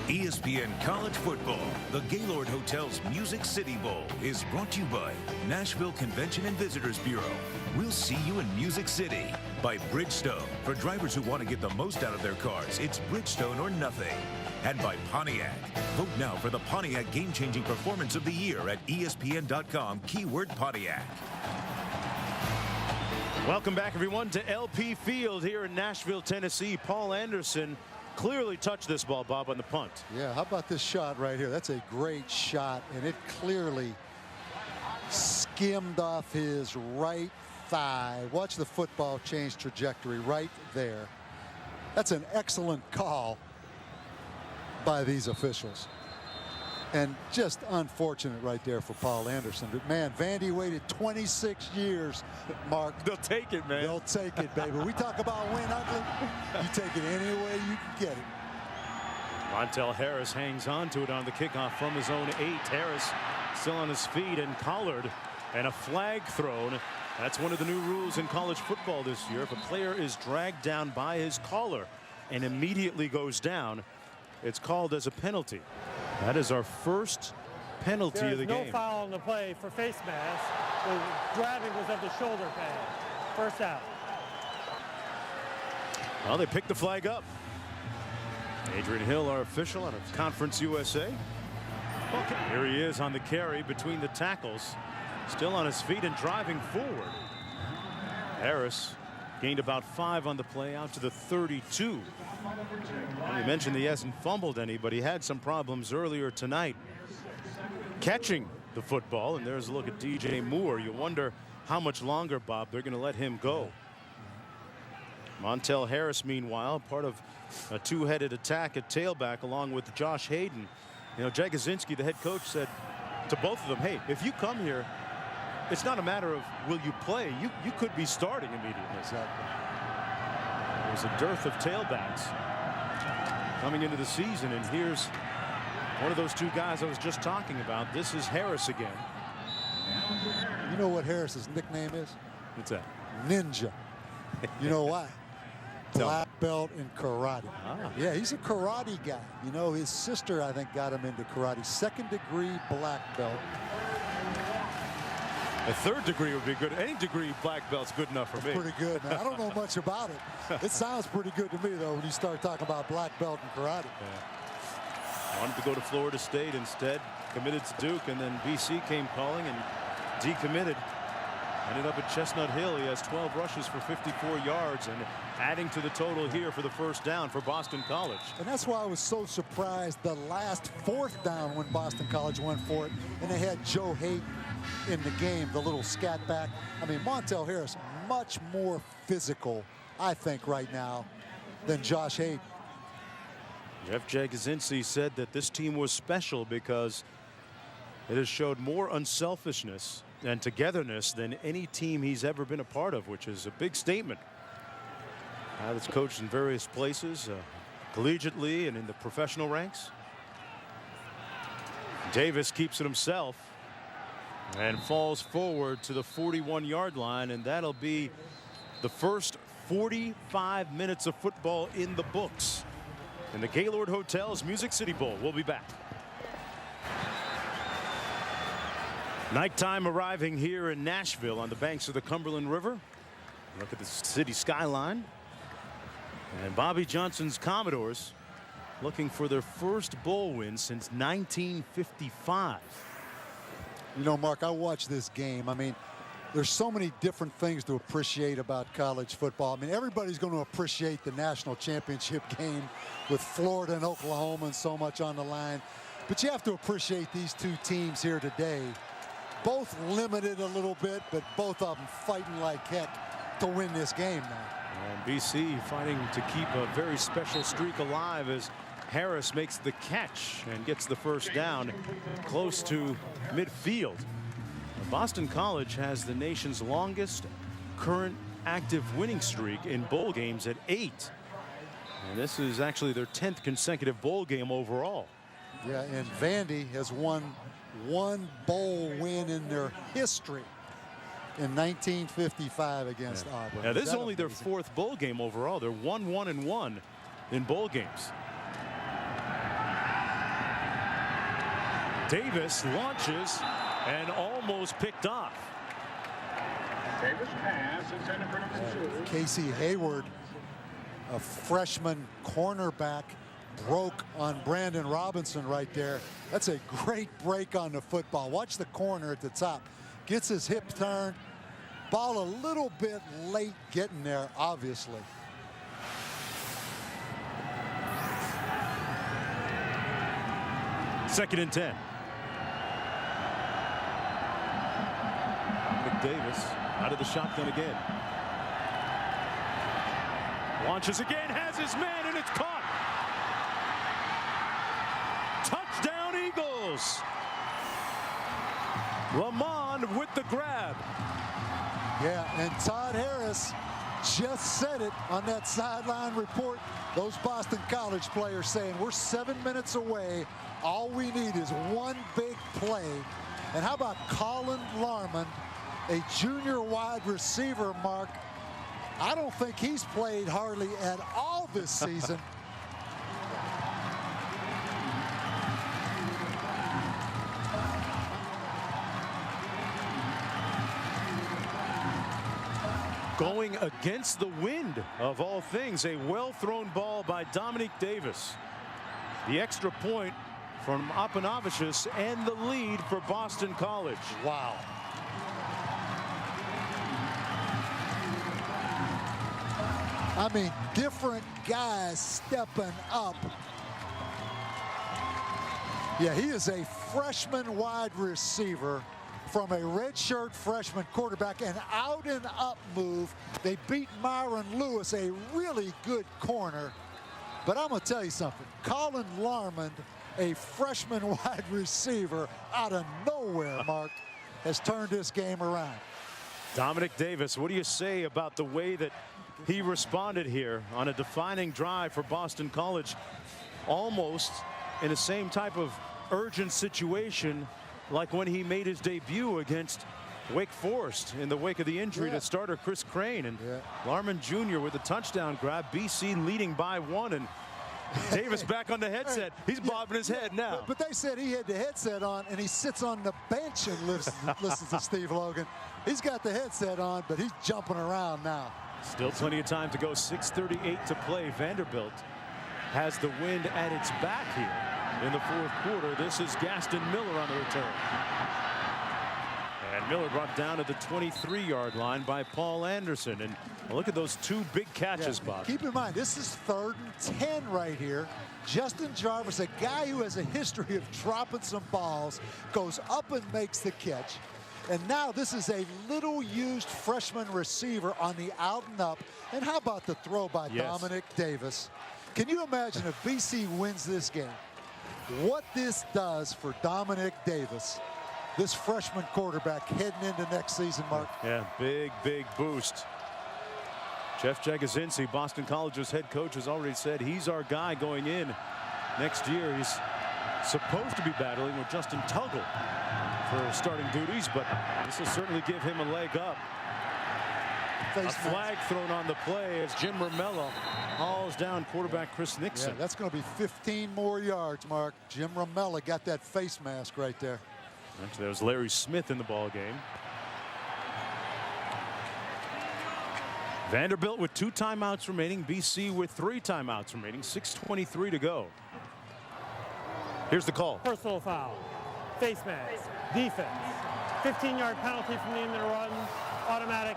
ESPN College Football, the Gaylord Hotel's Music City Bowl, is brought to you by Nashville Convention and Visitors Bureau. We'll see you in Music City. By Bridgestone. For drivers who want to get the most out of their cars, it's Bridgestone or nothing. And by Pontiac. Vote now for the Pontiac Game-Changing Performance of the Year at ESPN.com, keyword Pontiac. Welcome back, everyone, to LP Field here in Nashville, Tennessee. Paul Anderson clearly touched this ball, Bob, on the punt. Yeah, how about this shot right here? That's a great shot, and it clearly skimmed off his right thigh. Watch the football change trajectory right there. That's an excellent call by these officials. And just unfortunate right there for Paul Anderson. But man, Vandy waited 26 years, Mark. They'll take it, man. They'll take it, baby. We talk about win ugly. You take it any way you can get it. Montel Harris hangs on to it on the kickoff from his own 8. Harris still on his feet and collared, and a flag thrown. That's one of the new rules in college football this year. If a player is dragged down by his collar and immediately goes down, it's called as a penalty. That is our first penalty of the game. There's no foul on the play for face mask. The grabbing was of the shoulder pad. First out. Well, they picked the flag up. Adrian Hill, our official out of Conference USA. Okay. Here he is on the carry between the tackles. Still on his feet and driving forward. Harris gained about 5 on the play out to the 32. You mentioned he hasn't fumbled any, but he had some problems earlier tonight catching the football. And there's a look at DJ Moore. You wonder how much longer, Bob, they're going to let him go. Montel Harris, meanwhile, part of a two-headed attack at tailback along with Josh Hayden. You know, Jagosinski, the head coach, said to both of them, hey, if you come here, it's not a matter of will you play. You could be starting immediately. Exactly. There's a dearth of tailbacks coming into the season, and here's one of those two guys I was just talking about. This is Harris again. You know what Harris's nickname is? What's that? Ninja. You know why? Black belt in karate. Yeah, he's a karate guy. You know, his sister, I think, got him into karate. 2nd degree black belt. A 3rd degree would be good. Any degree black belt's good enough for me. Pretty good, man. I don't know much about it. It sounds pretty good to me, though, when you start talking about black belt and karate. Yeah. Wanted to go to Florida State instead. Committed to Duke, and then BC came calling and decommitted. Ended up at Chestnut Hill. He has 12 rushes for 54 yards and adding to the total here for the first down for Boston College. And that's why I was so surprised the last 4th down when Boston College went for it, and they had Joe Hayden in the game, the little scat back. I mean, Montel Harris, much more physical, I think, right now than Josh Hayden. Jeff Jagosinski said that this team was special because it has showed more unselfishness and togetherness than any team he's ever been a part of, which is a big statement. That's coached in various places, collegiately and in the professional ranks. Davis keeps it himself and falls forward to the 41-yard line, and that'll be the first 45 minutes of football in the books in the Gaylord Hotel's Music City Bowl. We'll be back. Nighttime arriving here in Nashville on the banks of the Cumberland River. Look at the city skyline. And Bobby Johnson's Commodores looking for their first bowl win since 1955. You know, Mark, I watched this game. I mean, there's so many different things to appreciate about college football. I mean, everybody's going to appreciate the national championship game with Florida and Oklahoma and so much on the line. But you have to appreciate these two teams here today. Both limited a little bit, but both of them fighting like heck to win this game now. And BC fighting to keep a very special streak alive as Harris makes the catch and gets the first down close to midfield. Boston College has the nation's longest current active winning streak in bowl games at 8. And this is actually their 10th consecutive bowl game overall. Yeah, and Vandy has won one bowl win in their history in 1955 against Auburn. Now, this is only their 4th bowl game overall. They're 1-1-1 in bowl games. Davis launches and almost picked off. Davis pass intended for number 2. Casey Hayward, a freshman cornerback, broke on Brandon Robinson right there. That's a great break on the football. Watch the corner at the top. Gets his hip turned. Ball a little bit late getting there, obviously. Second and 10. Davis out of the shotgun again. Launches again, has his man, and it's caught. Touchdown Eagles. Lamond with the grab. Yeah, and Todd Harris just said it on that sideline report. Those Boston College players saying we're 7 minutes away. All we need is one big play. And how about Colin Larmond, a junior wide receiver, Mark? I don't think he's played hardly at all this season. Going against the wind, of all things, a well-thrown ball by Dominique Davis. The extra point from Apanavicius and the lead for Boston College. Wow. I mean, different guys stepping up. Yeah, he is a freshman wide receiver from a redshirt freshman quarterback, and out and up move. They beat Myron Lewis, a really good corner. But I'm going to tell you something. Colin Larmond, a freshman wide receiver out of nowhere, Mark, has turned this game around. Dominique Davis, what do you say about the way that he responded here on a defining drive for Boston College? Almost in the same type of urgent situation like when he made his debut against Wake Forest in the wake of the injury to starter Chris Crane. And Larmond Jr. with a touchdown grab, BC leading by 1, and Davis back on the headset. He's bobbing his head now. But they said he had the headset on, and he sits on the bench and listens to Steve Logan. He's got the headset on, but he's jumping around now. Still plenty of time to go. 6:38 to play. Vanderbilt has the wind at its back here in the fourth quarter. This is Gaston Miller on the return. And Miller brought down to the 23-yard line by Paul Anderson. And look at those two big catches, Bob. Keep in mind, this is 3rd and 10 right here. Justin Jarvis, a guy who has a history of dropping some balls, goes up and makes the catch. And now this is a little used freshman receiver on the out and up. And how about the throw by Dominique Davis? Can you imagine if BC wins this game, what this does for Dominique Davis, this freshman quarterback heading into next season, Mark? Yeah, big boost. Jeff Jagosinski, Boston College's head coach, has already said he's our guy going in next year. He's supposed to be battling with Justin Tuggle for starting duties, but this will certainly give him a leg up. A flag thrown on the play as Jim Ramella hauls down quarterback Chris Nixon. Yeah, that's going to be 15 more yards, Mark. Jim Ramella got that face mask right there. Actually, there was Larry Smith in the ball game. Vanderbilt with 2 timeouts remaining. BC with 3 timeouts remaining. 6:23 to go. Here's the call. Personal foul. Face mask. Defense. 15-yard penalty from the end of the run. Automatic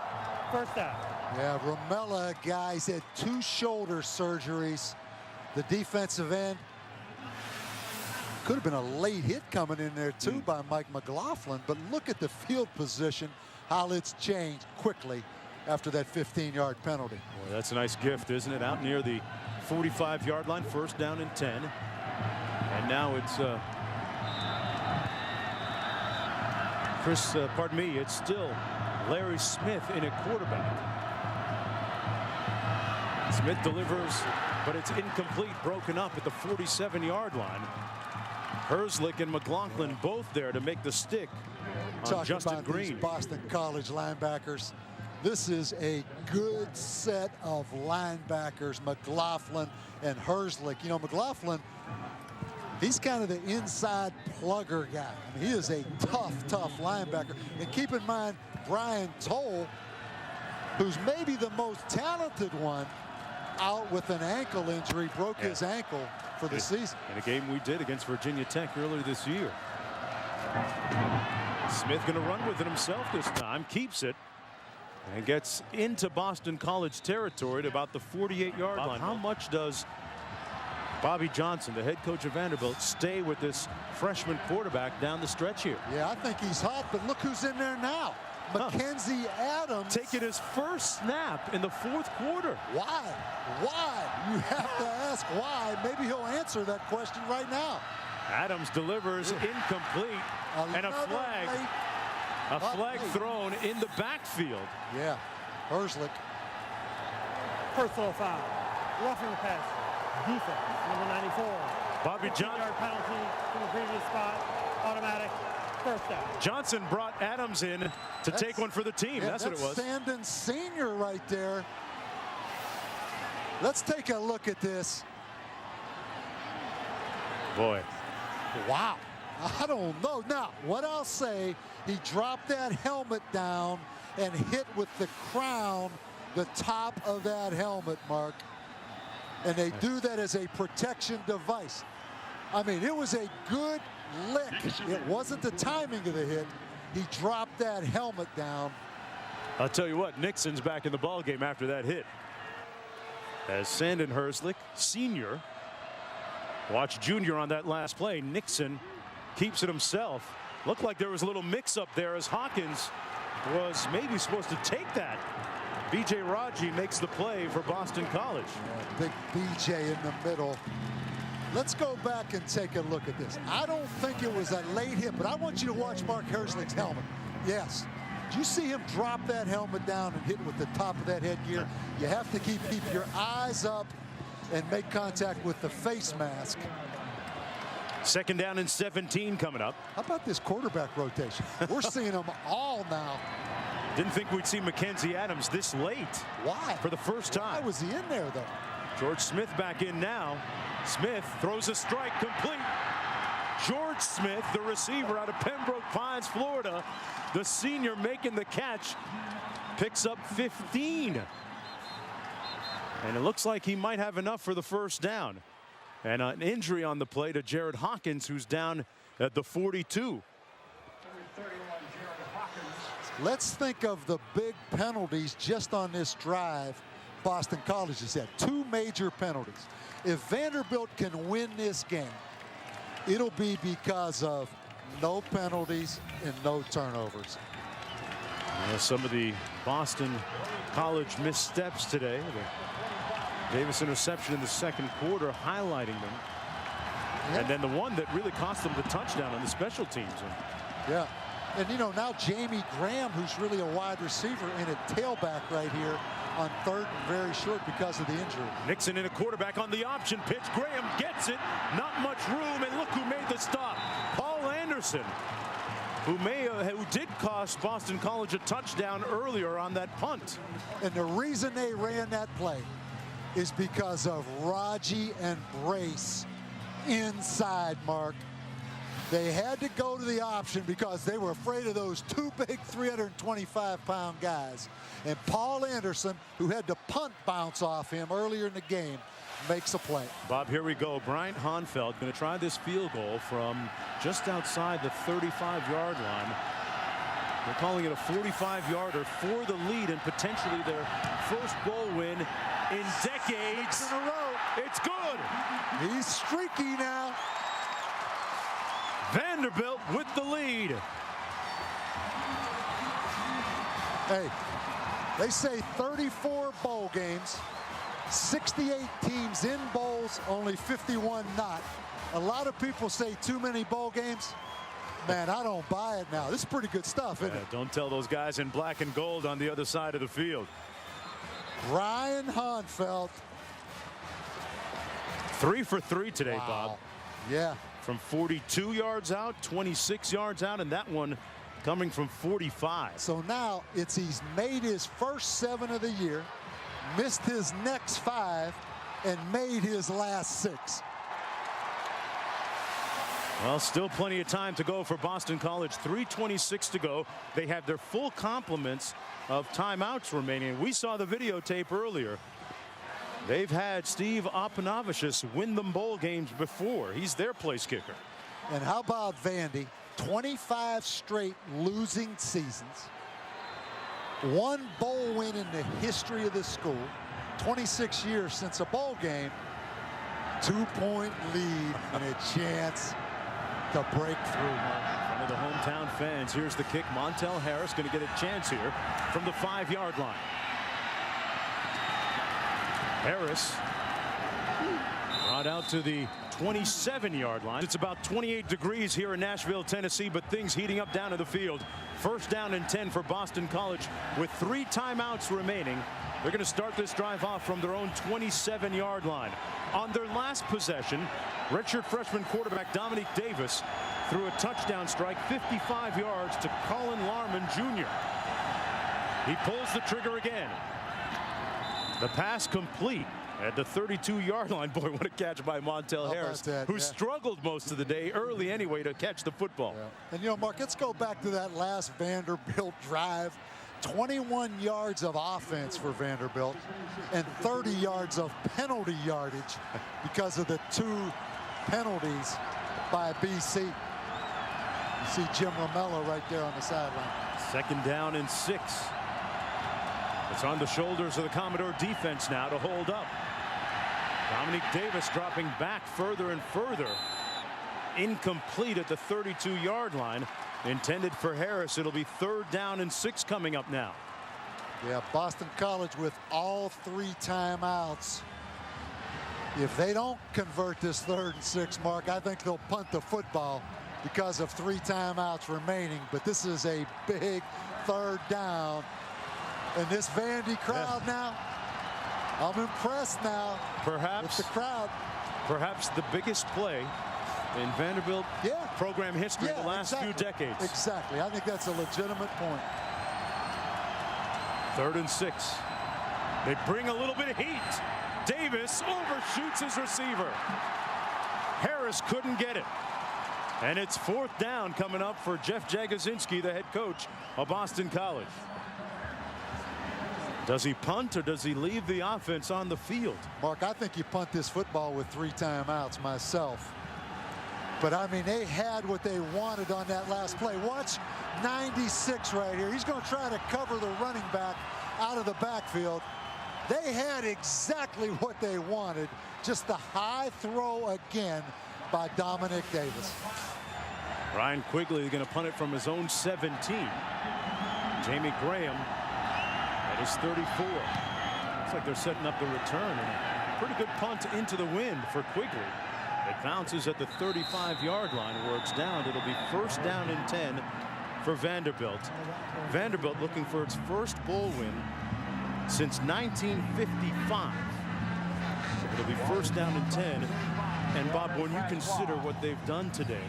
first down. Yeah, Ramella, guys, had 2 shoulder surgeries. The defensive end. Could have been a late hit coming in there, too, by Mike McLaughlin. But look at the field position, how it's changed quickly after that 15-yard penalty. Boy, that's a nice gift, isn't it? Out near the 45-yard line, 1st down and 10. And now it's it's still Larry Smith in at quarterback. Smith delivers, but it's incomplete, broken up at the 47-yard line. Herzlich and McLaughlin both there to make the stick on Justin about Green. These Boston College linebackers. This is a good set of linebackers, McLaughlin and Herzlich. You know, McLaughlin He's kind of the inside plugger guy. I mean, he is a tough linebacker. And keep in mind, Brian Toll, who's maybe the most talented one, out with an ankle injury, broke his ankle for the season. In a game we did against Virginia Tech earlier this year. Smith going to run with it himself this time, keeps it, and gets into Boston College territory at about the 48-yard line. How much does Bobby Johnson, the head coach of Vanderbilt, stay with this freshman quarterback down the stretch here? Yeah, I think he's hot, but look who's in there now. Mckenzie Adams. Taking his first snap in the fourth quarter. Why? Why? You have to ask why. Maybe he'll answer that question right now. Adams delivers incomplete, and a flag thrown in the backfield. Yeah, Herzlich. Personal foul. Roughing the pass. Defense, number 94. Bobby Johnson. 15-yard penalty from the previous spot. Automatic. First down. Johnson brought Adams in to take one for the team. Yeah, that's what it was. Sandin Sr. right there. Let's take a look at this. Boy. Wow. I don't know. Now, what I'll say, he dropped that helmet down and hit with the crown the top of that helmet, Mark. And they do that as a protection device. I mean, it was a good lick. It wasn't the timing of the hit. He dropped that helmet down. I'll tell you what, Nixon's back in the ballgame after that hit. As Sandin Herzlich, senior, watch junior on that last play. Nixon keeps it himself. Looked like there was a little mix-up there as Hawkins was maybe supposed to take that. B.J. Raji makes the play for Boston College. Yeah, big B.J. in the middle. Let's go back and take a look at this. I don't think it was a late hit, but I want you to watch Mark Herzlich's helmet. Yes. Did you see him drop that helmet down and hit with the top of that headgear? You have to keep your eyes up and make contact with the face mask. 2nd down and 17 coming up. How about this quarterback rotation? We're seeing them all now. Didn't think we'd see Mckenzie Adams this late. Why? For the first time. Why was he in there, though? George Smith back in now. Smith throws a strike complete. George Smith, the receiver out of Pembroke Pines, Florida, the senior making the catch, picks up 15. And it looks like he might have enough for the first down. And an injury on the play to Jared Hawkins, who's down at the 42. Let's think of the big penalties just on this drive Boston College has had. 2 major penalties. If Vanderbilt can win this game, it'll be because of no penalties and no turnovers. Some of the Boston College missteps today. The Davis interception in the 2nd quarter highlighting them. Yeah. And then the one that really cost them the touchdown on the special teams. Yeah. And, you know, now Jamie Graham, who's really a wide receiver and a tailback right here on 3rd and very short because of the injury. Nixon in a quarterback on the option pitch. Graham gets it. Not much room. And look who made the stop. Paul Anderson, who did cost Boston College a touchdown earlier on that punt. And the reason they ran that play is because of Raji and Brace inside, Mark. They had to go to the option because they were afraid of those 2 big 325-pound guys. And Paul Anderson, who had to punt bounce off him earlier in the game, makes a play. Bob, here we go. Bryant Honfeld going to try this field goal from just outside the 35-yard line. They're calling it a 45-yarder for the lead and potentially their first bowl win in decades. In a row. It's good. He's streaky now. Vanderbilt with the lead. Hey, they say 34 bowl games, 68 teams in bowls, only 51 not. A lot of people say too many bowl games. Man, I don't buy it now. This is pretty good stuff, isn't it? Don't tell those guys in black and gold on the other side of the field. Brian Honfeld. 3 for 3 today, wow. Bob. Yeah. From 42 yards out, 26 yards out, and that one coming from 45. So now he's made his first 7 of the year, missed his next 5, and made his last 6. Well, still plenty of time to go for Boston College. 3:26 to go. They have their full complements of timeouts remaining. We saw the videotape earlier. They've had Steve Apanavicius win them bowl games before. He's their place kicker. And how about Vandy? 25 straight losing seasons. One bowl win in the history of this school. 26 years since a bowl game. 2-point lead and a chance to break through. One of the hometown fans. Here's the kick. Montel Harris going to get a chance here from the 5-yard line. Harris brought out to the 27-yard line. It's about 28 degrees here in Nashville, Tennessee, but things heating up down in the field. First down and 10 for Boston College with 3 timeouts remaining. They're going to start this drive off from their own 27-yard line. On their last possession, redshirt freshman quarterback Dominique Davis threw a touchdown strike 55 yards to Colin Larman Jr. He pulls the trigger again. The pass complete at the 32-yard line. Boy, what a catch by Montel Harris, who struggled most of the day early anyway to catch the football. And, you know, Mark, let's go back to that last Vanderbilt drive. 21 yards of offense for Vanderbilt and 30 yards of penalty yardage because of the 2 penalties by BC. You see Jim Romello right there on the sideline. Second down and 6. It's on the shoulders of the Commodore defense now to hold up. Dominique Davis dropping back further and further. Incomplete at the 32-yard line. Intended for Harris. It'll be 3rd down and 6 coming up now. Yeah, Boston College with all 3 timeouts. If they don't convert this 3rd and 6, Mark, I think they'll punt the football because of 3 timeouts remaining. But this is a big 3rd down. And this Vandy crowd now, I'm impressed now. Perhaps with the crowd. Perhaps the biggest play in Vanderbilt program history in the last few decades. Exactly. I think that's a legitimate point. 3rd and 6. They bring a little bit of heat. Davis overshoots his receiver. Harris couldn't get it. And it's 4th down coming up for Jeff Jagosinski, the head coach of Boston College. Does he punt or does he leave the offense on the field? Mark, I think you punt this football with 3 timeouts myself. But, I mean, they had what they wanted on that last play. Watch 96 right here. He's going to try to cover the running back out of the backfield. They had exactly what they wanted. Just the high throw again by Dominique Davis. Ryan Quigley is going to punt it from his own 17. Jamie Graham at his 34. Looks like they're setting up the return. And a pretty good punt into the wind for Quigley. It bounces at the 35-yard line where it's down. It'll be 1st down and 10 for Vanderbilt. Vanderbilt looking for its first bowl win since 1955. It'll be 1st down and 10. And Bob, when you consider what they've done today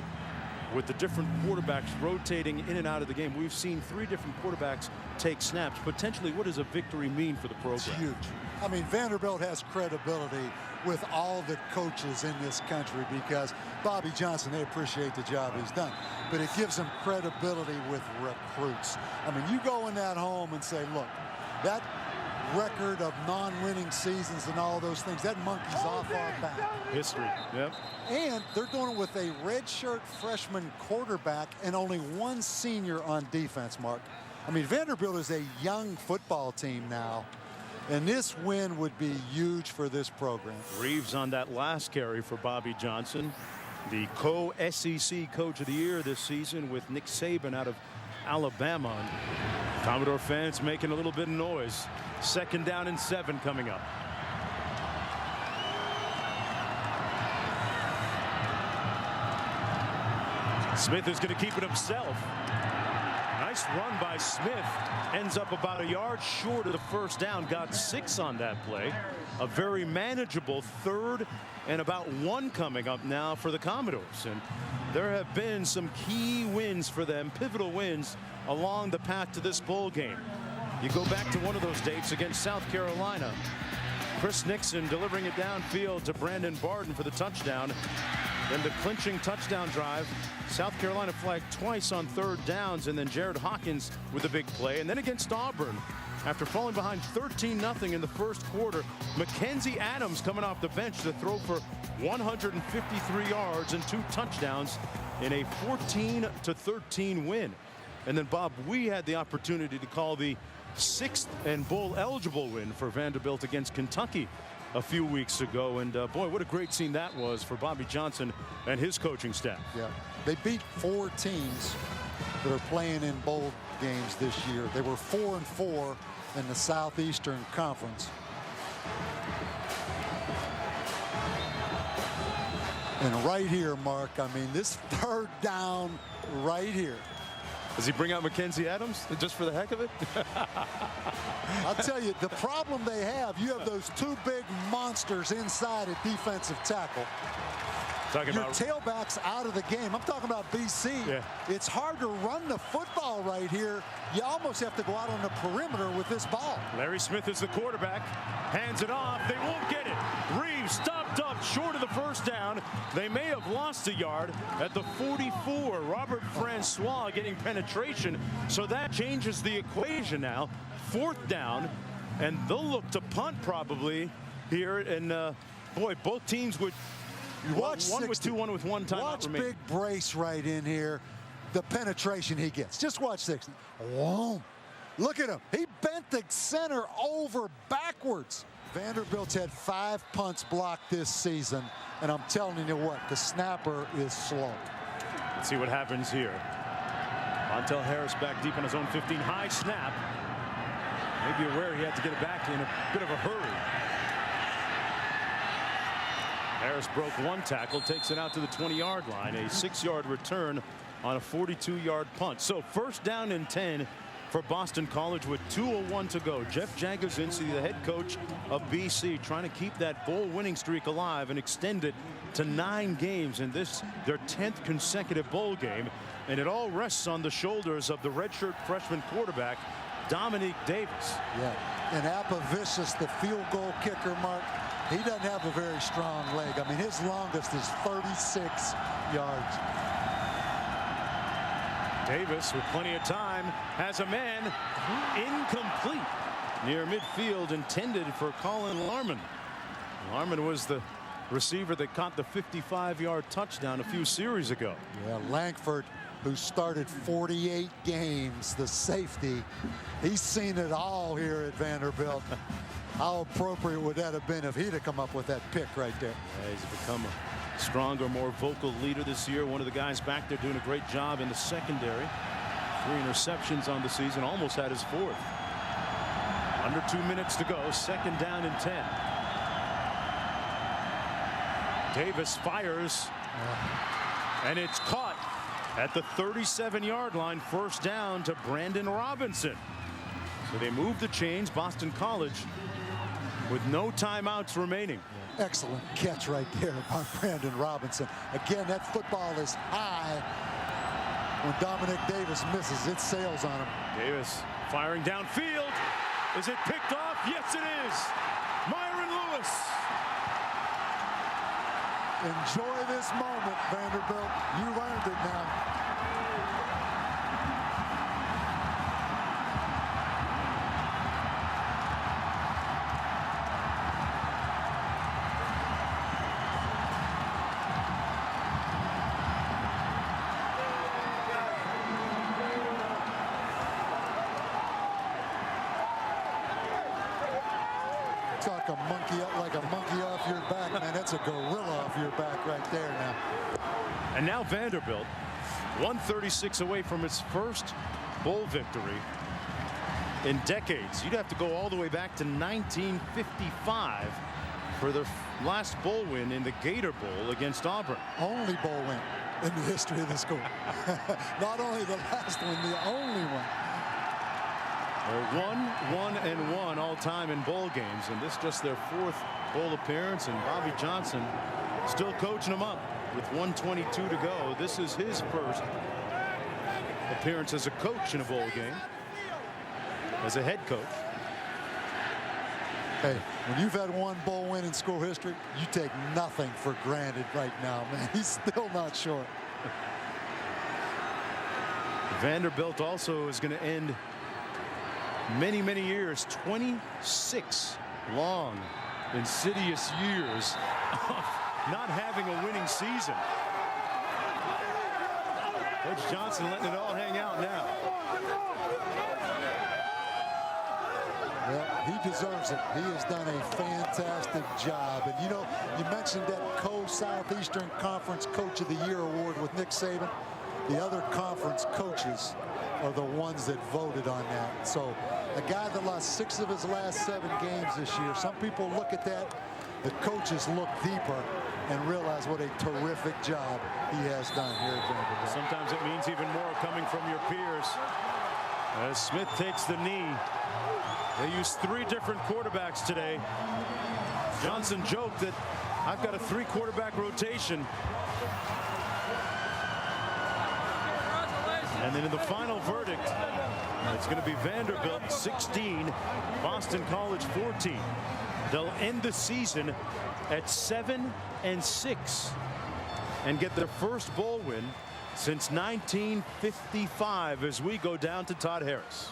with the different quarterbacks rotating in and out of the game, we've seen 3 different quarterbacks take snaps. Potentially, what does a victory mean for the program? It's huge. I mean, Vanderbilt has credibility with all the coaches in this country because Bobby Johnson, they appreciate the job he's done. But it gives them credibility with recruits. I mean, you go in that home and say, look, that record of non-winning seasons and all those things, that monkey's off our back. History, yep. And they're doing it with a redshirt freshman quarterback and only 1 senior on defense, Mark. I mean, Vanderbilt is a young football team now. And this win would be huge for this program. Reeves on that last carry for Bobby Johnson, the co-SEC Coach of the Year this season with Nick Saban out of Alabama. And Commodore fans making a little bit of noise. 2nd down and 7 coming up. Smith is going to keep it himself. Nice run by Smith. Ends up about a yard short of the 1st down. Got 6 on that play. A very manageable 3rd and about 1 coming up now for the Commodores. And there have been some key wins for them, pivotal wins along the path to this bowl game. You go back to one of those dates against South Carolina. Chris Nixon delivering it downfield to Brandon Barden for the touchdown. Then the clinching touchdown drive. South Carolina flagged twice on 3rd downs, and then Jared Hawkins with a big play. And then against Auburn, after falling behind 13-0 in the first quarter, Mckenzie Adams coming off the bench to throw for 153 yards and 2 touchdowns in a 14-13 win. And then, Bob, we had the opportunity to call the 6th and bowl eligible win for Vanderbilt against Kentucky a few weeks ago. And boy, what a great scene that was for Bobby Johnson and his coaching staff. Yeah, they beat 4 teams that are playing in bowl games this year. They were 4-4 in the Southeastern Conference. And right here, Mark, I mean, this 3rd down right here. Does he bring out Mckenzie Adams just for the heck of it? I'll tell you, the problem they have, you have those 2 big monsters inside at defensive tackle. Your tailback's out of the game. I'm talking about BC. Yeah. It's hard to run the football right here. You almost have to go out on the perimeter with this ball. Larry Smith is the quarterback. Hands it off. They won't get it. Reeves stopped up short of the 1st down. They may have lost a yard at the 44. Robert Francois getting penetration. So that changes the equation now. 4th down. And they'll look to punt probably here. And boy, both teams would. Watch one with 2, one with 1 timeout watch remaining. Big Brace right in here. The penetration he gets. Just watch 60. Whoa. Look at him. He bent the center over backwards. Vanderbilt's had 5 punts blocked this season. And I'm telling you what, the snapper is slow. Let's see what happens here. Montel Harris back deep on his own 15. High snap. Maybe aware he had to get it back in a bit of a hurry. Harris broke 1 tackle, takes it out to the 20-yard line. A 6-yard return on a 42-yard punt. So 1st down and 10 for Boston College with 2:01 to go. Jeff Jagosinski, the head coach of BC, trying to keep that bowl winning streak alive and extend it to 9 games in this, their 10th consecutive bowl game. And it all rests on the shoulders of the redshirt freshman quarterback, Dominique Davis. Yeah, and Apavicius, the field goal kicker, Mark, he doesn't have a very strong leg. I mean, his longest is 36 yards. Davis, with plenty of time, has a man incomplete near midfield, intended for Colin Larman. Larman was the receiver that caught the 55-yard touchdown a few series ago. Yeah, Langford, who started 48 games, the safety, he's seen it all here at Vanderbilt. How appropriate would that have been if he'd have come up with that pick right there? Yeah, he's become a stronger, more vocal leader this year. One of the guys back there doing a great job in the secondary. 3 interceptions on the season, almost had his 4th. Under 2 minutes to go, 2nd down and 10. Davis fires, and it's caught at the 37-yard line. 1st down to Brandon Robinson. So they move the chains. Boston College with no timeouts remaining. Excellent catch right there by Brandon Robinson. Again, that football is high. When Dominique Davis misses, it sails on him. Davis firing downfield. Is it picked off? Yes, it is. Myron Lewis. Enjoy this moment, Vanderbilt. You earned it now. Like a monkey off your back, man. That's a gorilla off your back right there now. And now Vanderbilt, 136 away from its first bowl victory in decades. You'd have to go all the way back to 1955 for their last bowl win in the Gator Bowl against Auburn. Only bowl win in the history of the school. Not only the last one, the only one. They're 1-1-1 all time in bowl games, and this just their 4th bowl appearance, and Bobby Johnson still coaching them up with 1:22 to go. This is his first appearance as a coach in a bowl game, as a head coach. Hey, when you've had one bowl win in school history, you take nothing for granted right now, man. He's still not sure. Vanderbilt also is going to end many, many years, 26 long, insidious years of not having a winning season. Coach Johnson letting it all hang out now. Well, he deserves it. He has done a fantastic job. And, you know, you mentioned that Co-Southeastern Conference Coach of the Year award with Nick Saban. The other conference coaches are the ones that voted on that. So a guy that lost 6 of his last 7 games this year, some people look at that. The coaches look deeper and realize what a terrific job he has done here at Vanderbilt. Sometimes it means even more coming from your peers. As Smith takes the knee. They used 3 different quarterbacks today. Johnson joked that I've got a 3-quarterback rotation. And then in the final verdict, it's going to be Vanderbilt 16, Boston College 14. They'll end the season at 7-6 and get their first bowl win since 1955 as we go down to Todd Harris.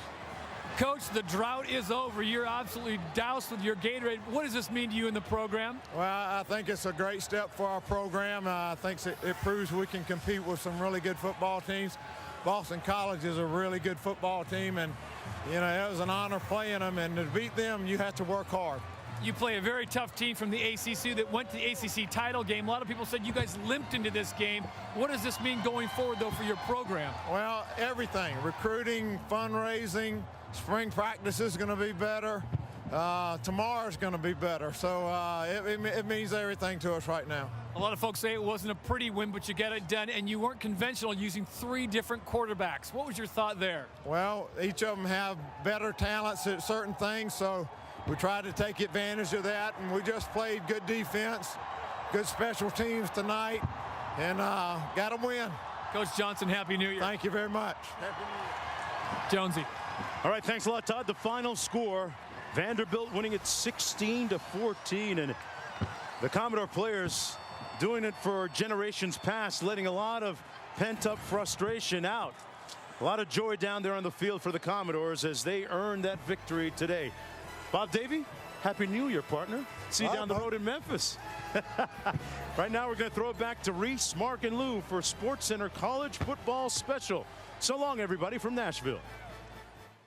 Coach, the drought is over. You're absolutely doused with your Gatorade. What does this mean to you in the program? Well, I think it's a great step for our program. I think it proves we can compete with some really good football teams. Boston College is a really good football team, and, you know, it was an honor playing them, and to beat them, you have to work hard. You play a very tough team from the ACC that went to the ACC title game. A lot of people said you guys limped into this game. What does this mean going forward, though, for your program? Well, everything. Recruiting, fundraising, spring practice is going to be better. Tomorrow's going to be better. So it means everything to us right now. A lot of folks say it wasn't a pretty win, but you got it done, and you weren't conventional using 3 different quarterbacks. What was your thought there? Well, each of them have better talents at certain things, so we tried to take advantage of that, and we just played good defense, good special teams tonight, and got them win. Coach Johnson, Happy New Year. Thank you very much. Happy New Year. Jonesy. All right, thanks a lot, Todd. The final score, Vanderbilt winning it 16-14, and the Commodore players doing it for generations past, letting a lot of pent-up frustration out. A lot of joy down there on the field for the Commodores as they earn that victory today. Bob Davey, Happy New Year, partner. See you down the road in Memphis. Right now, we're going to throw it back to Reese, Mark, and Lou for SportsCenter College Football Special. So long, everybody, from Nashville.